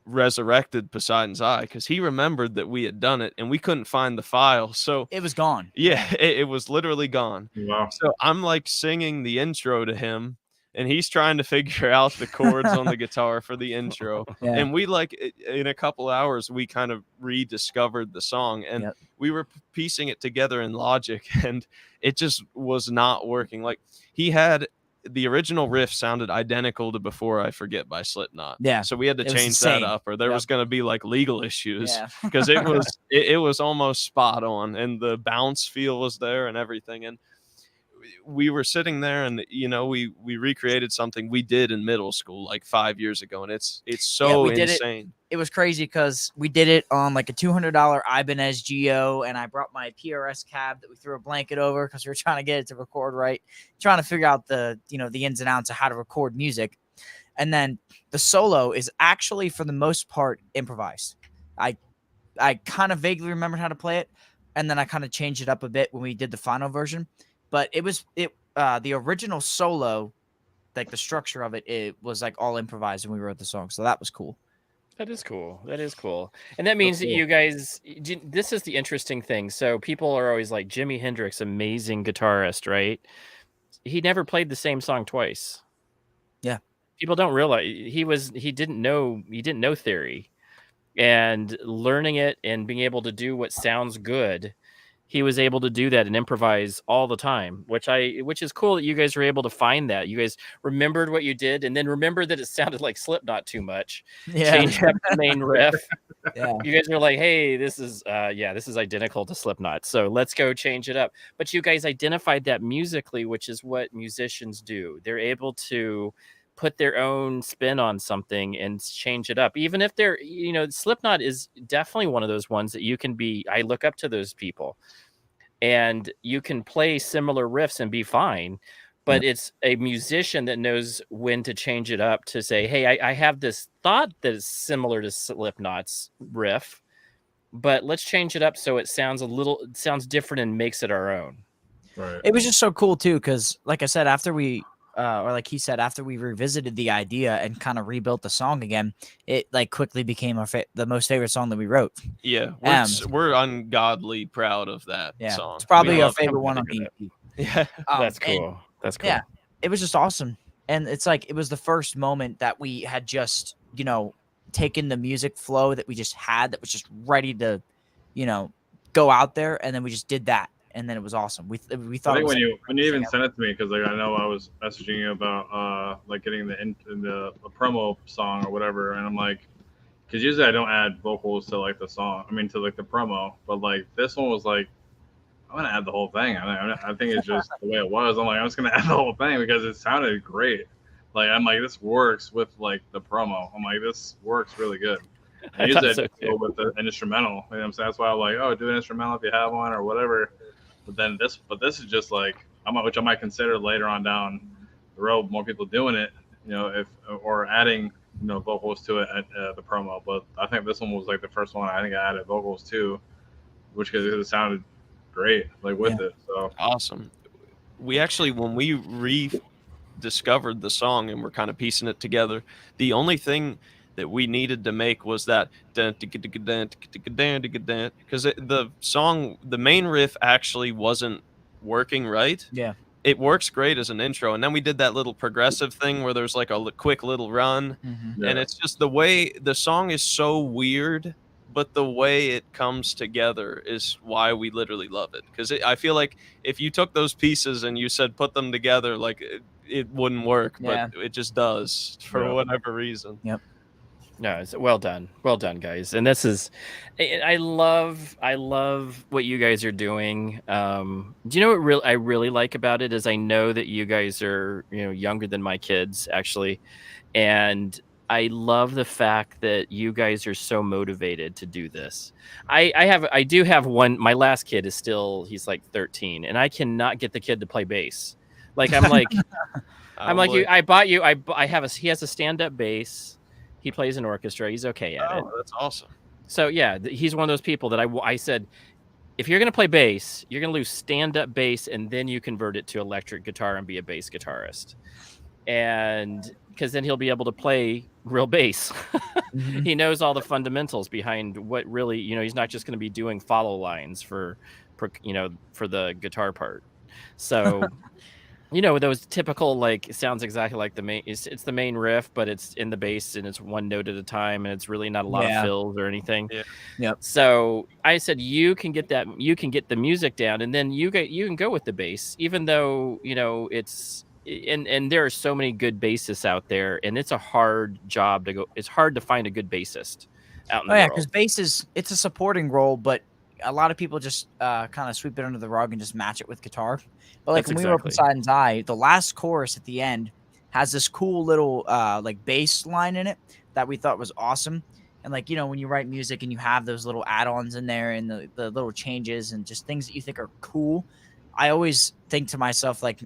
resurrected Poseidon's Eye, because he remembered that we had done it and we couldn't find the file, so It was gone. yeah, it was literally gone. Wow. So I'm like singing the intro to him, and he's trying to figure out the chords on the guitar for the intro. Yeah. And we, like, in a couple hours, we kind of rediscovered the song, and we were piecing it together in Logic, and it just was not working. Like, he had the original riff sounded identical to Before I Forget by Slipknot. Yeah. So we had to It was change that insane. up, or there was going to be like legal issues, Yeah. because it was almost spot on, and the bounce feel was there and everything. And we were sitting there, and we recreated something we did in middle school like 5 years ago, and it's so we did it. insane. It was crazy because we did it on like a $200 Ibanez Geo, and I brought my PRS cab that we threw a blanket over because we were trying to get it to record right, trying to figure out the ins and outs of how to record music. And then the solo is actually, for the most part, improvised. I kind of vaguely remembered how to play it, and then I kind of changed it up a bit when we did the final version. But the original solo, like the structure of it was like all improvised when we wrote the song. So that was cool. That is cool. And that means that you guys, this is the interesting thing. So people are always like, Jimi Hendrix, amazing guitarist, right? He never played the same song twice. Yeah. People don't realize he didn't know theory, and learning it and being able to do what sounds good. He was able to do that and improvise all the time, which is cool that you guys were able to find that. You guys remembered what you did, and then remembered that it sounded like Slipknot too much. Yeah. Changed up the main riff. Yeah. You guys were like, hey, this is identical to Slipknot, so let's go change it up. But you guys identified that musically, which is what musicians do. They're able to put their own spin on something and change it up, even if they're, Slipknot is definitely one of those ones that I look up to those people, and you can play similar riffs and be fine, but it's a musician that knows when to change it up to say, hey, I have this thought that is similar to Slipknot's riff, but let's change it up so it sounds different and makes it our own. Right. It was just so cool too, because like I said, after we after we revisited the idea and kind of rebuilt the song again, it like quickly became the most favorite song that we wrote. Yeah, we're ungodly proud of that song. It's probably We our love favorite one on the EP. Yeah, That's cool. That's cool. Yeah, it was just awesome. And it's like, it was the first moment that we had just, taken the music flow that we just had, that was just ready to, go out there. And then we just did that. And then it was awesome. We thought I think it was when you even sent it to me, because like I know I was messaging you about like getting the promo song or whatever, and I'm like, because usually I don't add vocals to like the song. I mean, to like the promo, but like this one was like, I'm gonna add the whole thing. I think it's just the way it was. I'm like, I'm just gonna add the whole thing because it sounded great. Like I'm like, this works with like the promo. I'm like, this works really good. I And usually I thought so just go with an instrumental. You know what I'm saying? That's why I'm like, oh, do an instrumental if you have one or whatever. But this is just like which I might consider later on down the road, more people doing it, you know, if or adding vocals to it at the promo. But I think this one was like the first one I think I added vocals to, which because it sounded great like with it. So awesome. We actually, when we rediscovered the song and we're kind of piecing it together, the only thing that we needed to make was that because the song, the main riff actually wasn't working right. Yeah. It works great as an intro, and then we did that little progressive thing where there's like a quick little run, and it's just the way the song is so weird, but the way it comes together is why we literally love it. Because I feel like if you took those pieces and you said put them together, like it wouldn't work, but it just does for whatever reason. Yep. No, it's well done, guys. And this is, I love what you guys are doing. Do you know what I really like about it is I know that you guys are younger than my kids actually, and I love the fact that you guys are so motivated to do this. I do have one. My last kid is still, he's like 13, and I cannot get the kid to play bass. Like I'm like, I bought you. He has a stand-up bass. He plays an orchestra. He's okay at it. That's awesome. So yeah, he's one of those people that I said, if you're gonna play bass, you're gonna lose stand-up bass, and then you convert it to electric guitar and be a bass guitarist. And because then he'll be able to play real bass. He knows all the fundamentals behind what really, he's not just going to be doing follow lines for the guitar part. So, those typical, like, it sounds exactly like the main, it's the main riff, but it's in the bass and it's one note at a time, and it's really not a lot of fills or anything. Yeah. Yep. So I said, you can get the music down, and then you can go with the bass, even though, it's, and there are so many good bassists out there, and it's a hard job to go. It's hard to find a good bassist out in the world. Because bass it's a supporting role, but a lot of people just kind of sweep it under the rug and just match it with guitar. But like when we were Poseidon's Eye, the last chorus at the end has this cool little like bass line in it that we thought was awesome. And like, when you write music and you have those little add-ons in there and the little changes and just things that you think are cool, I always think to myself, like,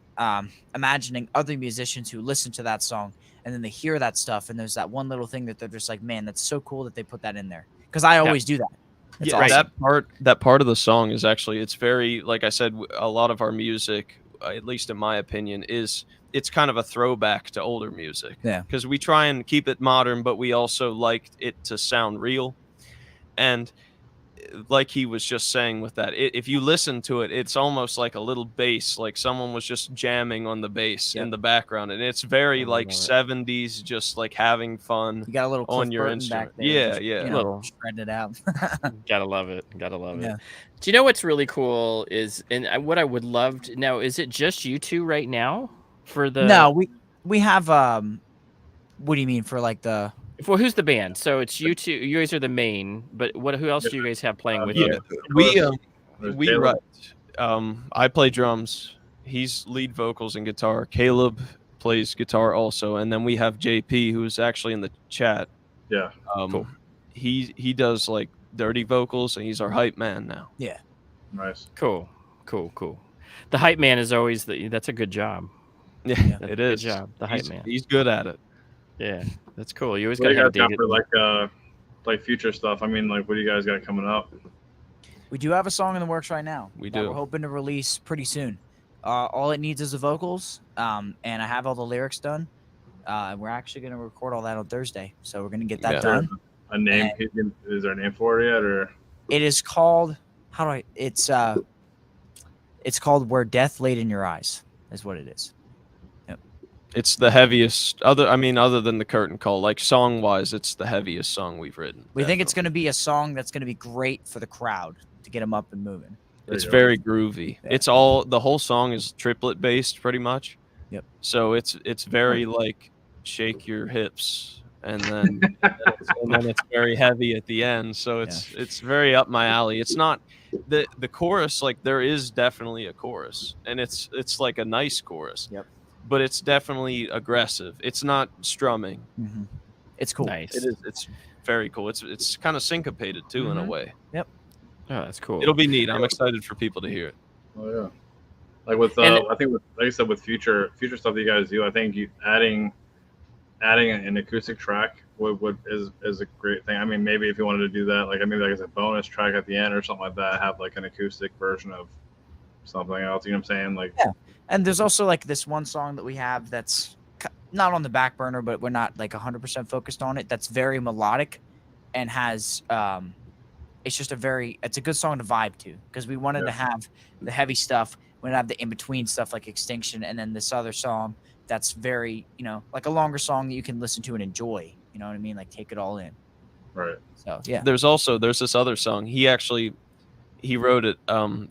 imagining other musicians who listen to that song and then they hear that stuff and there's that one little thing that they're just like, man, that's so cool that they put that in there. Because I always do that. It's awesome. that part of the song is actually, it's very, like I said, a lot of our music, at least in my opinion, it's kind of a throwback to older music. Yeah. Because we try and keep it modern, but we also like it to sound real. And like he was just saying with that, if you listen to it, it's almost like a little bass, like someone was just jamming on the bass in the background, and it's very like 70s, just like having fun. You got a little on your instrument. Yeah. Shredding it out. Gotta love it. Do you know what's really cool is, and what I would love to know, is it just you two right now for the? No, we have what do you mean for like the? Well, who's the band? So it's you two. You guys are the main, but who else do you guys have playing with you? We write. I play drums. He's lead vocals and guitar. Caleb plays guitar also, and then we have JP, who's actually in the chat. Yeah. Cool. He does like dirty vocals, and he's our hype man now. Yeah. Nice. Cool. The hype man is always that's a good job. Yeah, That's it a is. Good job. The hype man. He's good at it. Yeah, that's cool. You always What got do to you have guys got dated. for like future stuff? I mean, like, what do you guys got coming up? We do have a song in the works right now. We that do. We're hoping to release pretty soon. All it needs is the vocals, and I have all the lyrics done. And we're actually going to record all that on Thursday, so we're going to get that done. A name? Is there a name for it yet, or? It is called. It's called "Where Death Laid in Your Eyes." Is what it is. It's the heaviest, other than the curtain call, like song wise, it's the heaviest song we've written. We think it's going to be a song that's going to be great for the crowd to get them up and moving. It's very groovy. Yeah. It's the whole song is triplet based pretty much. Yep. So it's very like shake your hips and then it's very heavy at the end. So it's very up my alley. It's not the chorus, like there is definitely a chorus, and it's like a nice chorus. Yep. But it's definitely aggressive. It's not strumming. Mm-hmm. It's cool. Nice. It is. It's very cool. It's kind of syncopated too in a way. Yep. Oh, that's cool. It'll be neat. I'm excited for people to hear it. Oh yeah. Like with I think like I said, with future stuff that you guys do, I think adding an acoustic track is a great thing. I mean, maybe if you wanted to do that, like maybe like as a bonus track at the end or something like that, have like an acoustic version of something else. You know what I'm saying? Like yeah. And there's also like this one song that we have that's not on the back burner, but we're not like 100% focused on it. That's very melodic and has it's just it's a good song to vibe to, because we wanted to have the heavy stuff. We have the in-between stuff like Extinction, and then this other song that's very, like a longer song that you can listen to and enjoy. You know what I mean? Like take it all in. Right. So yeah. There's this other song. He wrote it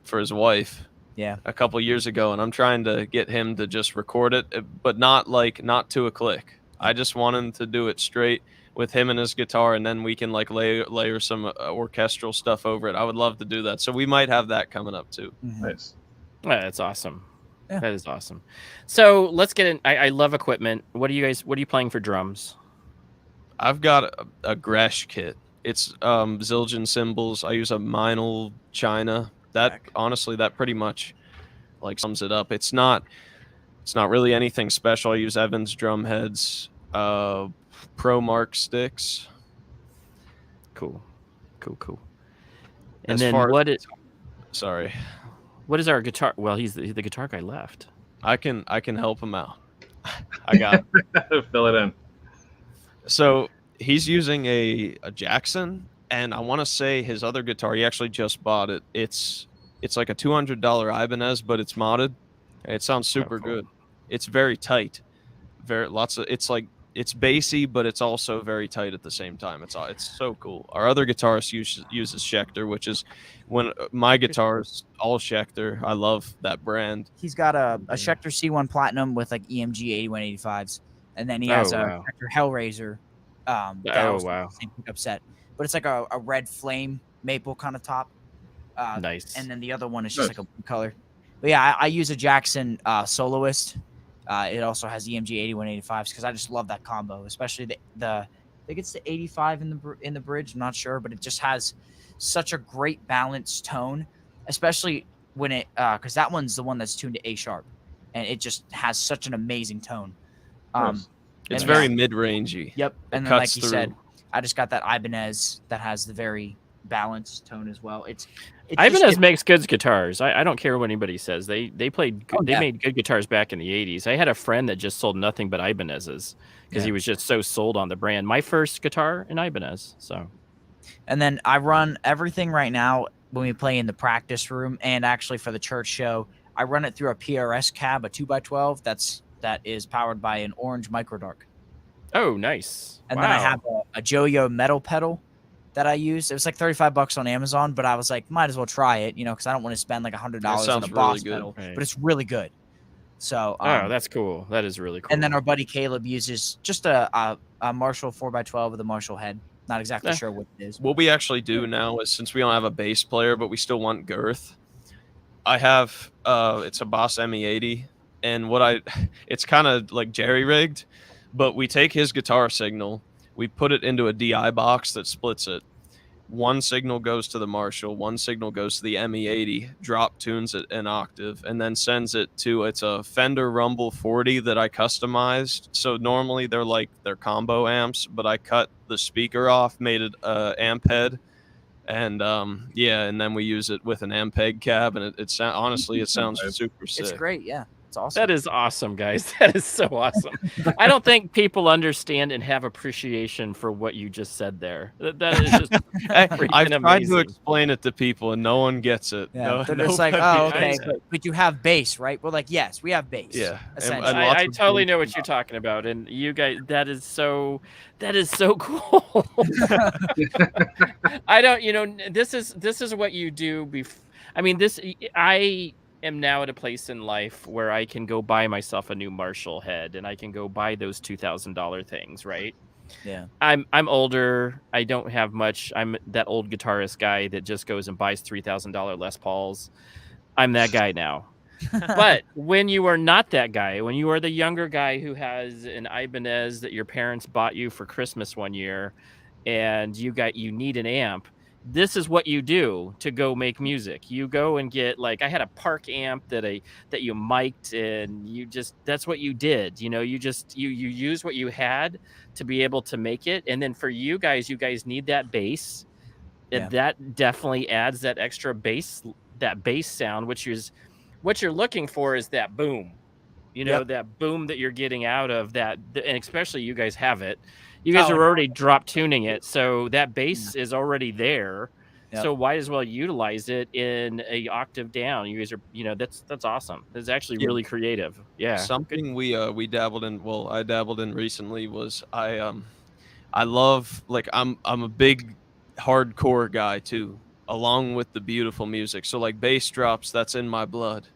for his wife. Yeah. A couple years ago, and I'm trying to get him to just record it, but not to a click. I just want him to do it straight with him and his guitar, and then we can like layer some orchestral stuff over it. I would love to do that. So we might have that coming up too. Mm-hmm. Nice. Yeah, that's awesome. Yeah. That is awesome. So let's get in. I love equipment. What are you playing for drums? I've got a Gresh kit. It's Zildjian cymbals. I use a Meinl China. Honestly, that pretty much like sums it up. It's not really anything special. I use Evans drum heads, Pro Mark sticks. Cool. And then sorry. What is our guitar? Well, he's the guitar guy left. I can help him out. I got it. Fill it in. So he's using a Jackson, and I want to say his other guitar, he actually just bought it. It's like a $200 Ibanez, but it's modded. It sounds super good. It's very tight. It's bassy, but it's also very tight at the same time. It's so cool. Our other guitarist uses Schecter, which is when my guitar is all Schecter. I love that brand. He's got a Schecter C1 Platinum with like EMG 8185s, and then he has a Schecter Hellraiser. Same pickup set, but it's like a red flame maple kind of top. Nice. And then the other one is just like a blue color. But yeah, I use a Jackson Soloist. It also has EMG 8185s because I just love that combo, especially I think it's the 85 in the bridge. I'm not sure, but it just has such a great balanced tone, especially when it because that one's the one that's tuned to A sharp, and it just has such an amazing tone. It's very mid-rangey. Yep, and then like you said, I just got that Ibanez that has the very balanced tone as well. Ibanez makes good guitars. I don't care what anybody says. They made good guitars back in the 80s. I had a friend that just sold nothing but Ibanez's because he was just so sold on the brand. My first guitar, an Ibanez. So, and then I run everything right now when we play in the practice room, and actually for the church show, I run it through a PRS cab, a 2x12 that is powered by an orange microdark. Oh, nice. And then I have a Joyo metal pedal that I use. It was like $35 on Amazon, but I was like, might as well try it, because I don't want to spend like $100 on a Boss pedal, but it's really good. So, that's cool. That is really cool. And then our buddy Caleb uses just a Marshall 4x12 with a Marshall head. Not exactly sure what it is. What we actually do now is, since we don't have a bass player, but we still want girth, I have it's a Boss ME80, and it's kind of like jerry-rigged, but we take his guitar signal, we put it into a DI box that splits it. One signal goes to the Marshall, one signal goes to the ME80, drop tunes it an octave, and then sends it to, it's a Fender Rumble 40 that I customized. So normally they're combo amps, but I cut the speaker off, made it amp head, and and then we use it with an Ampeg cab, and it sounds super sick. It's great, yeah. Awesome. That is awesome, guys. That is so awesome. I don't think people understand and have appreciation for what you just said there. That is just I've tried to explain it to people and no one gets it. Yeah, they're just like, oh, okay, but you have bass, right? We're like, yes, we have bass. Yeah, I totally know what you're talking about, and you guys, that is so cool. I don't, this is what you do. I am now at a place in life where I can go buy myself a new Marshall head, and I can go buy those $2,000 things, right? Yeah. I'm older. I don't have much. I'm that old guitarist guy that just goes and buys $3,000 Les Pauls. I'm that guy now. But when you are not that guy, when you are the younger guy who has an Ibanez that your parents bought you for Christmas one year, and you need an amp, this is what you do to go make music. You go and get, like, I had a Park amp that you mic'd, and that's what you did. You use what you had to be able to make it. And then for you guys need that bass. Yeah. That definitely adds that extra bass, that bass sound, which is what you're looking for, is that boom. That boom that you're getting out of that, and especially you guys have it. You guys are already drop tuning it, so that bass is already there. Yep. So why as well utilize it in a octave down? You guys are, that's awesome. It's actually really creative. Yeah. Something we dabbled in. Well, I dabbled in recently was I love, like, I'm a big hardcore guy too, along with the beautiful music. So like bass drops, that's in my blood.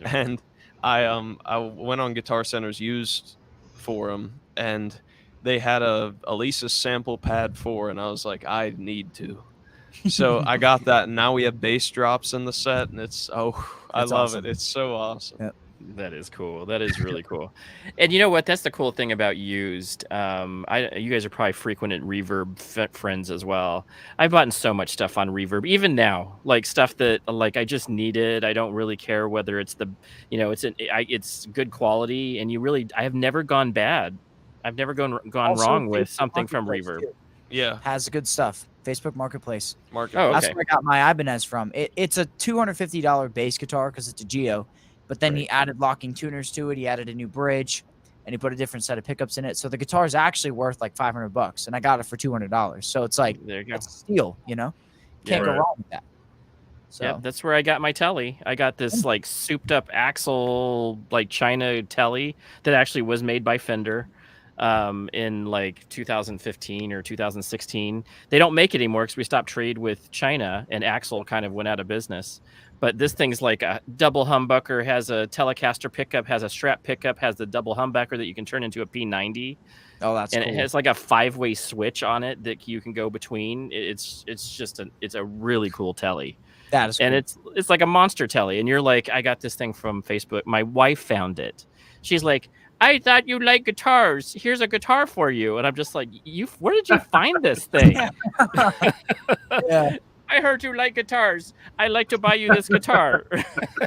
Yep. And I went on Guitar Center's used forum, and they had a Alesis sample pad 4, and I was like, I need to. So I got that, and now we have bass drops in the set, and I love awesome. it. It's so awesome. Yep. That is cool. That is really cool. And you know what? That's the cool thing about used. You guys are probably frequent at Reverb friends as well. I've bought so much stuff on Reverb, even now, like stuff that like I just needed. I don't really care whether it's it's good quality, and I have never gone bad. I've never gone Also, wrong with Facebook something from Marketplace, Reverb. too, Yeah. has good stuff. Facebook Marketplace. Oh, okay. That's where I got my Ibanez from. It's a $250 bass guitar because it's a Geo, but then he added locking tuners to it. He added a new bridge, and he put a different set of pickups in it. So the guitar is actually worth like $500, and I got it for $200. So it's like, there you go. it's a steal, Can't go wrong with that. So Yeah, that's where I got my telly. I got this like souped up axle, like China telly that actually was made by Fender in like 2015 or 2016. They don't make it anymore because we stopped trade with China, and Axel kind of went out of business. But this thing's like a double humbucker, has a Telecaster pickup, has a Strat pickup, has the double humbucker that you can turn into a P90. Oh, that's and cool. It has like a 5-way switch on it that you can go between. It's a really cool telly. That is cool. And it's like a monster telly. And you're like, I got this thing from Facebook. My wife found it. She's like, I thought you liked guitars. Here's a guitar for you. And I'm just like, where did you find this thing? Yeah. I heard you like guitars. I'd like to buy you this guitar.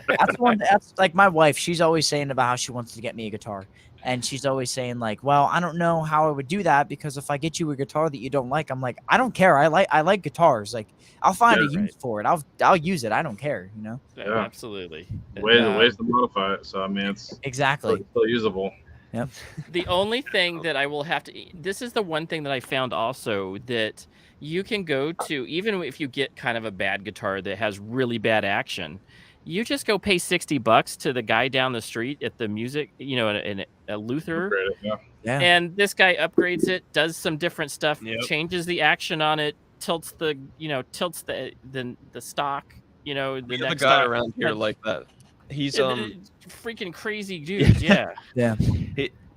That's like my wife. She's always saying about how she wants to get me a guitar. And she's always saying like, well, I don't know how I would do that, because if I get you a guitar that you don't like, I'm like, I don't care. I like guitars. Like, I'll find a use for it. I'll use it. I don't care, Yeah. Absolutely. Ways to modify it. So I mean, it's exactly still usable. Yep. The only thing that I will have to, this is the one thing that I found also, that you can go to, even if you get kind of a bad guitar that has really bad action, you just go pay $60 to the guy down the street at the music, in a Luther. Yeah. And this guy upgrades it, does some different stuff, changes the action on it, tilts the stock, We have a next guy stock. around here like that. He's freaking crazy dude. Yeah. Yeah.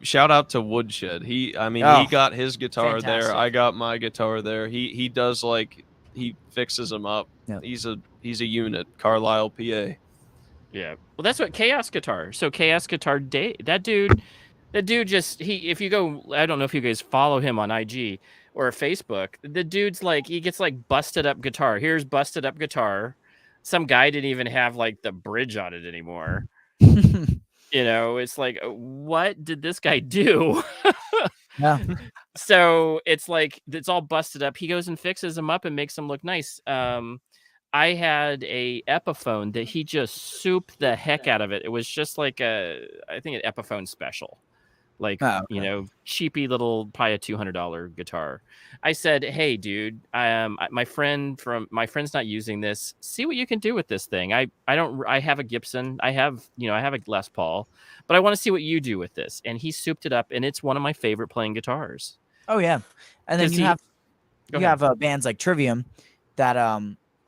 Shout out to Woodshed. He got his guitar there. Fantastic. I got my guitar there. He does, like, he fixes them up. Yep. He's a unit. Carlisle, PA. Yeah. Well, that's what Chaos Guitar. So Chaos Guitar Day, that dude just, if you go, I don't know if you guys follow him on IG or Facebook, the dude's like, he gets like busted up guitar. Here's busted up guitar. Some guy didn't even have like the bridge on it anymore. It's like, what did this guy do? Yeah. So it's like, it's all busted up. He goes and fixes them up and makes them look nice. I had a Epiphone that he just souped the heck out of it. It was just like I think an Epiphone special. Like, cheapy little, probably a $200 guitar. I said, hey, dude, my friend's not using this. See what you can do with this thing. I have a Gibson. I have a Les Paul, but I want to see what you do with this. And he souped it up, and it's one of my favorite playing guitars. Oh yeah. And then you have bands like Trivium that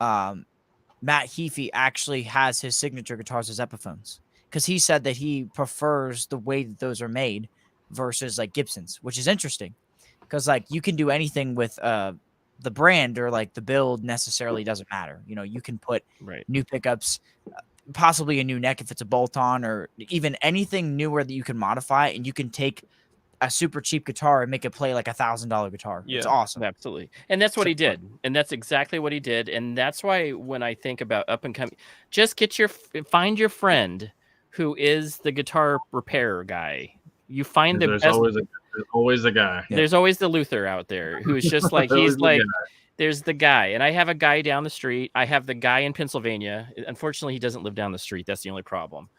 Matt Heafy actually has his signature guitars as Epiphones, because he said that he prefers the way that those are made versus like Gibsons, which is interesting because like you can do anything with the brand or like the build necessarily doesn't matter. You know, you can put new pickups, possibly a new neck if it's a bolt-on, or even anything newer that you can modify, and you can take a super cheap guitar and make it play like $1,000 guitar. It's awesome. Absolutely. And that's what he did. And that's exactly what he did. And that's why when I think about up and coming, just find your friend who is the guitar repair guy. You find there's always a guy. There's always the Luther out there who's just like, he's like, there's the guy. And I have a guy down the street. I have the guy in Pennsylvania. Unfortunately, he doesn't live down the street. That's the only problem.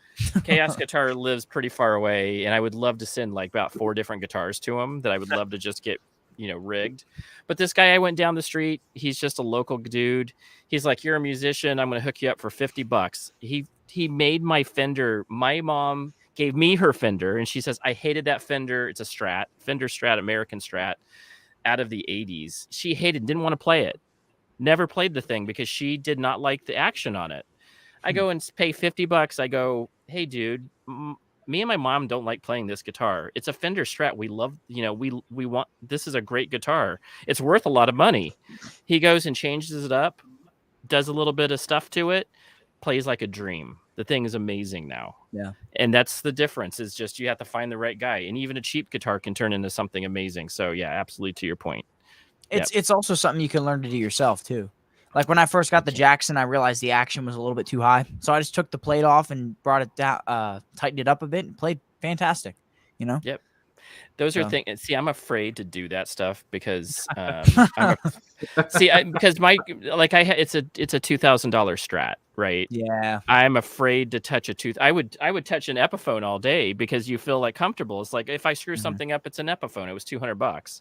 Chaos Guitar lives pretty far away, and I would love to send like about 4 different guitars to him that I would love to just get, rigged. But this guy I went down the street, he's just a local dude. He's like, you're a musician, I'm going to hook you up for $50. He made my Fender. My mom gave me her Fender, and she says, I hated that Fender. It's a Fender Strat, American Strat out of the 80s. She didn't want to play it. Never played the thing because she did not like the action on it. I go and pay $50. I go, hey, dude, me and my mom don't like playing this guitar. It's a Fender Strat. We love, we want, this is a great guitar. It's worth a lot of money. He goes and changes it up, does a little bit of stuff to it, plays like a dream. The thing is amazing now. Yeah. And that's the difference, is just you have to find the right guy. And even a cheap guitar can turn into something amazing. So yeah, absolutely to your point. It's also something you can learn to do yourself too. Like when I first got the Jackson, I realized the action was a little bit too high. So I just took the plate off and brought it down, tightened it up a bit, and played fantastic. Yep. Those are things. See, I'm afraid to do that stuff because because it's a $2,000 Strat, right? Yeah. I'm afraid to touch a tooth. I would touch an Epiphone all day because you feel like comfortable. It's like if I screw something up, it's an Epiphone. It was $200.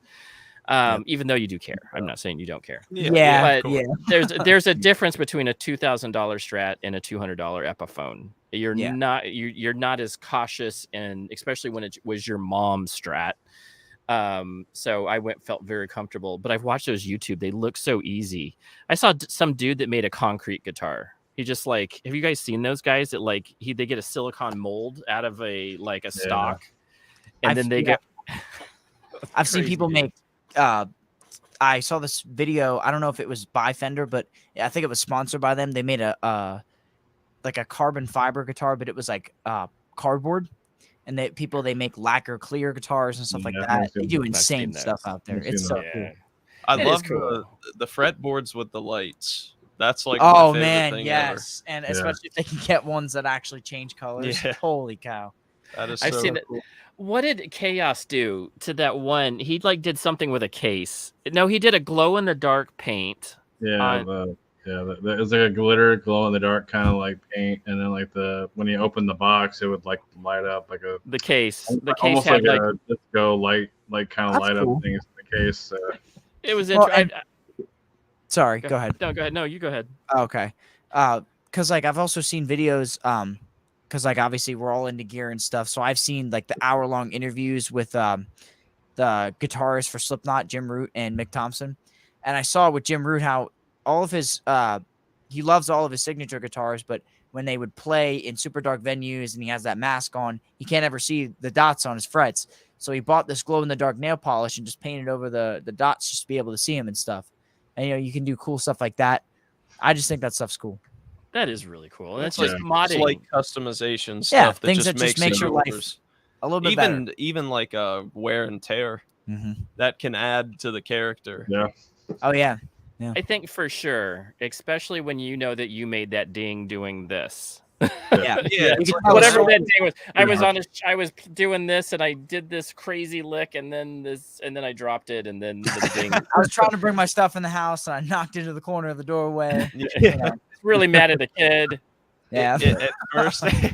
Even though you do care. I'm not saying you don't care. Yeah. There's a difference between a $2,000 Strat and a $200 Epiphone. You're not as cautious, and especially when it was your mom's Strat. So I felt very comfortable, but I've watched those YouTube. They look so easy. I saw some dude that made a concrete guitar. He just have you guys seen those guys that they get a silicone mold out of a stock, and then they get. I've seen people make. I saw this video. I don't know if it was by Fender, but I think it was sponsored by them. They made a carbon fiber guitar, but it was like cardboard. And they make lacquer clear guitars and stuff like that. They do insane stuff out there. It's so cool. I love the fretboards with the lights. That's like oh my man, thing yes, ever. And especially if they can get ones that actually change colors. Yeah. Holy cow! That is. I've seen cool. it. What did Chaos do to that one? He did something with a case. No, he did a glow in the dark paint. Yeah, there's like a glitter glow in the dark kind of like paint, and then when you open the box, it would light up like the case. The case almost had like a disco light, kind of light cool. up things in the case. It was Well, interesting. Sorry, go ahead. No, go ahead. No, you go ahead. Okay. Because I've also seen videos. Because obviously we're all into gear and stuff, so I've seen the hour-long interviews with the guitarist for Slipknot, Jim Root and Mick Thompson, and I saw with Jim Root how all of his he loves all of his signature guitars, but when they would play in super dark venues and he has that mask on, he can't ever see the dots on his frets. So he bought this glow-in-the-dark nail polish and just painted over the dots just to be able to see him and stuff. And you can do cool stuff like that. I just think that stuff's cool. That is really cool. And that's like just modding. It's like customization stuff that things just that makes your life a little bit better. Even like wear and tear that can add to the character. Yeah. Oh yeah. I think for sure, especially when you know that you made that ding doing this. Yeah. Whatever that ding was. I was doing this and I did this crazy lick and then I dropped it and then the ding. I was trying to bring my stuff in the house and I knocked into the corner of the doorway. Really mad at the kid. Yeah.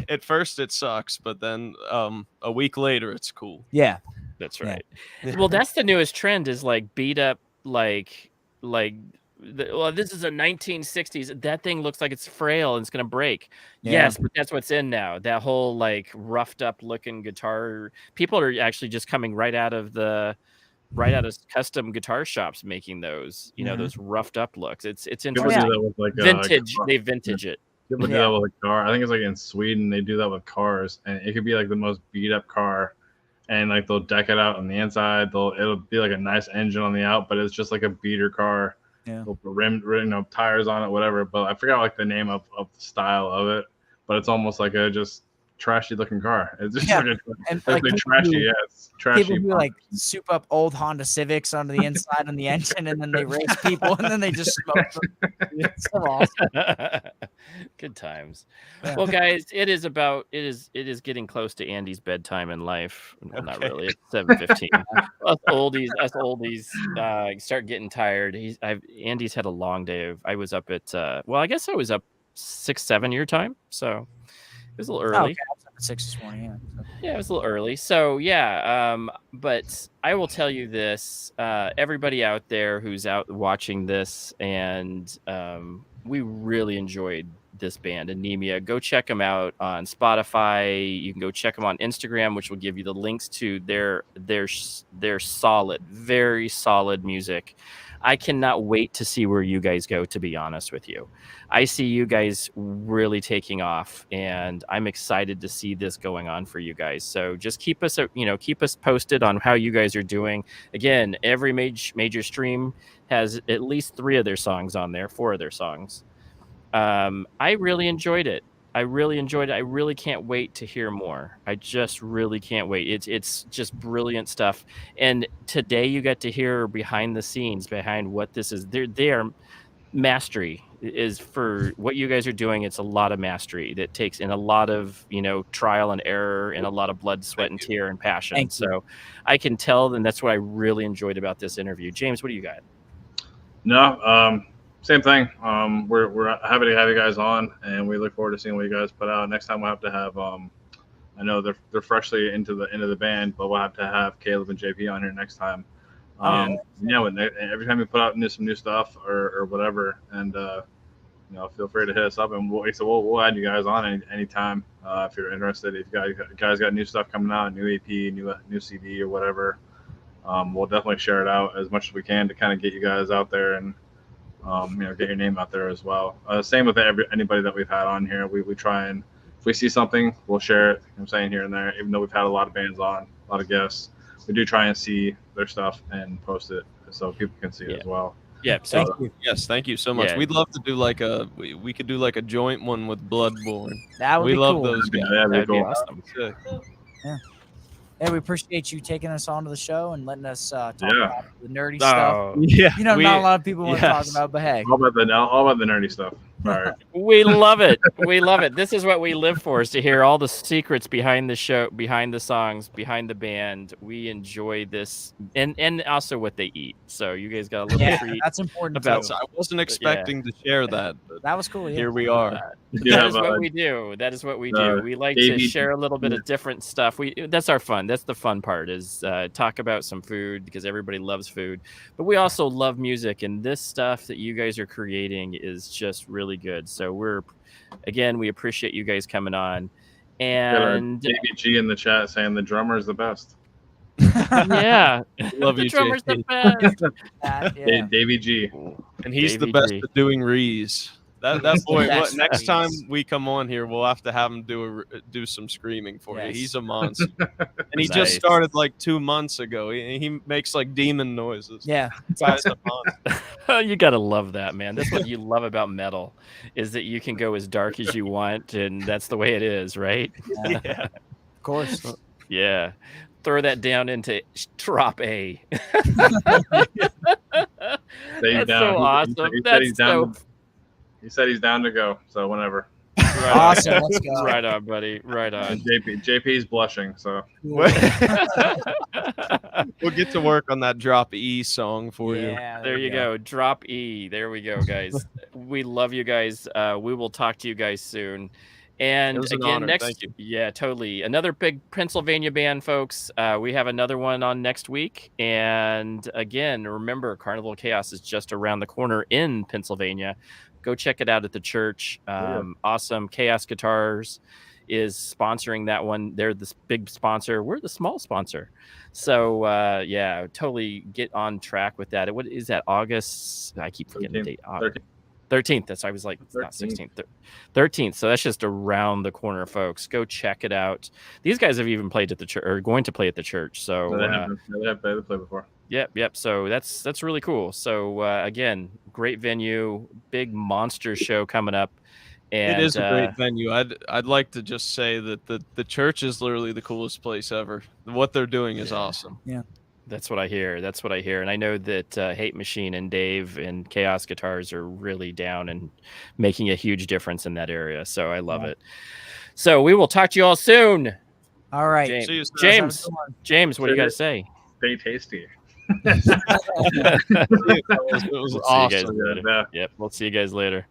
At first it sucks, but then a week later it's cool. Yeah. That's right. Yeah. Well, that's the newest trend is beat up this is a 1960s. That thing looks like it's frail and it's gonna break. Yeah. Yes, but that's what's in now. That whole roughed up looking guitar. People are actually just coming right out of custom guitar shops making those. Those roughed up looks. It's interesting. Vintage. They vintage it. People do that with a car. I think it's in Sweden. They do that with cars, and it could be the most beat up car, and like they'll deck it out on the inside. It'll be like a nice engine on the out, but it's just like a beater car. Yeah. They'll put tires on it, whatever. But I forgot like the name of the style of it. But it's almost like a just trashy looking car. It's just like trashy. Yeah, it's trashy. People who like soup up old Honda Civics onto the inside on the engine, and then they race people, and then they just smoke them. It's so awesome. Good times. Yeah. Well, guys, it is getting close to Andy's bedtime in life. Well, not really. It's 7:15. us oldies start getting tired. Andy's had a long day. I was up at I guess I was up 6-7 your time, so it was a little early. Okay. I was up at 6 this morning. Yeah, it was a little early. So but I will tell you this: everybody out there who's out watching this, and we really enjoyed this band, Anemia. Go check them out on Spotify. You can go check them on Instagram, which will give you the links to their solid, very solid music. I cannot wait to see where you guys go, to be honest with you. I see you guys really taking off, and I'm excited to see this going on for you guys. So just keep us posted on how you guys are doing. Again, every major stream has at least 3 of their songs on there, 4 of their songs. I really enjoyed it. I really can't wait to hear more. I just really can't wait. It's just brilliant stuff. And today you got to hear behind the scenes, behind what this is. Their mastery is for what you guys are doing. It's a lot of mastery that takes in a lot of, trial and error and a lot of blood, sweat, and tear and passion. So I can tell, and that's what I really enjoyed about this interview. James, what do you got? No, same thing. We're happy to have you guys on, and we look forward to seeing what you guys put out. Next time we'll have to have I know they're freshly into the band, but we'll have to have Caleb and JP on here next time. Every time we put out some new stuff or whatever, and feel free to hit us up, and we'll add you guys on anytime if you're interested. If you guys got new stuff coming out, new EP, new CD or whatever, we'll definitely share it out as much as we can to kind of get you guys out there and get your name out there as well. Same with anybody that we've had on here. We try and if we see something, we'll share it. I'm saying here and there, even though we've had a lot of bands on, a lot of guests, we do try and see their stuff and post it so people can see it as well. Yeah. So, thank you so much. We'd love to do we could do like a joint one with Bloodborne. That would be love cool. those guys. Yeah, that'd be cool. Awesome. Yeah. Yeah, we appreciate you taking us onto the show and letting us talk about the nerdy stuff. Yeah, not a lot of people want to talk about, but hey. All about the nerdy stuff. All right. We love it. We love it. This is what we live for, is to hear all the secrets behind the show, behind the songs, behind the band. We enjoy this, and also what they eat. So you guys got a little treat. That's important about. too. I wasn't expecting to share that. But that was cool. Yeah. Here we are. That is what we do. That is what we do. We like to share a little bit of different stuff. That's our fun. That's the fun part, is talk about some food, because everybody loves food. But we also love music, and this stuff that you guys are creating is just really good. So we appreciate you guys coming on. And Davey G in the chat saying the drummer is the best. Yeah, love the you, drummer's JP. the best. Davey G, and he's Davey the best G. at doing rees. That boy. Yes, Next time we come on here, we'll have to have him do some screaming for you. Yes. He's a monster, and he Nice. just started like 2 months ago. He makes like demon noises. Yeah. Guy's a monster. You gotta love that, man. That's what you love about metal, is that you can go as dark as you want, and that's the way it is, right? Yeah. Of course. Yeah. Throw that down into drop A. That's so awesome. He said he's down to go. So whenever. Right Awesome. on. Let's go. Right on, buddy. Right on. JP's blushing. So We'll get to work on that Drop E song for you. Yeah, There you go. Drop E. There we go, guys. We love you guys. We will talk to you guys soon. And It was an again, honor. Thank you. Yeah, totally. Another big Pennsylvania band, folks. We have another one on next week. And again, remember, Carnival of Chaos is just around the corner in Pennsylvania. Go check it out at the church. Awesome. Chaos Guitars is sponsoring that one. They're this big sponsor. We're the small sponsor. So totally get on track with that. What is that? August? I keep forgetting the date. 13th. That's I was like, it's not 13th. 16th. 13th. So that's just around the corner, folks. Go check it out. These guys have even played at the church, or going to play at the church. So They have played before. Yep. So that's really cool. So again, great venue, big monster show coming up. And it is a great venue. I'd like to just say that the church is literally the coolest place ever. What they're doing is awesome. Yeah. That's what I hear. And I know that Hate Machine and Dave and Chaos Guitars are really down and making a huge difference in that area. So I love it. So we will talk to you all soon. All right. James, See you soon. James, what do you got to say? Stay tasty. It was awesome. Yep, we'll see you guys later.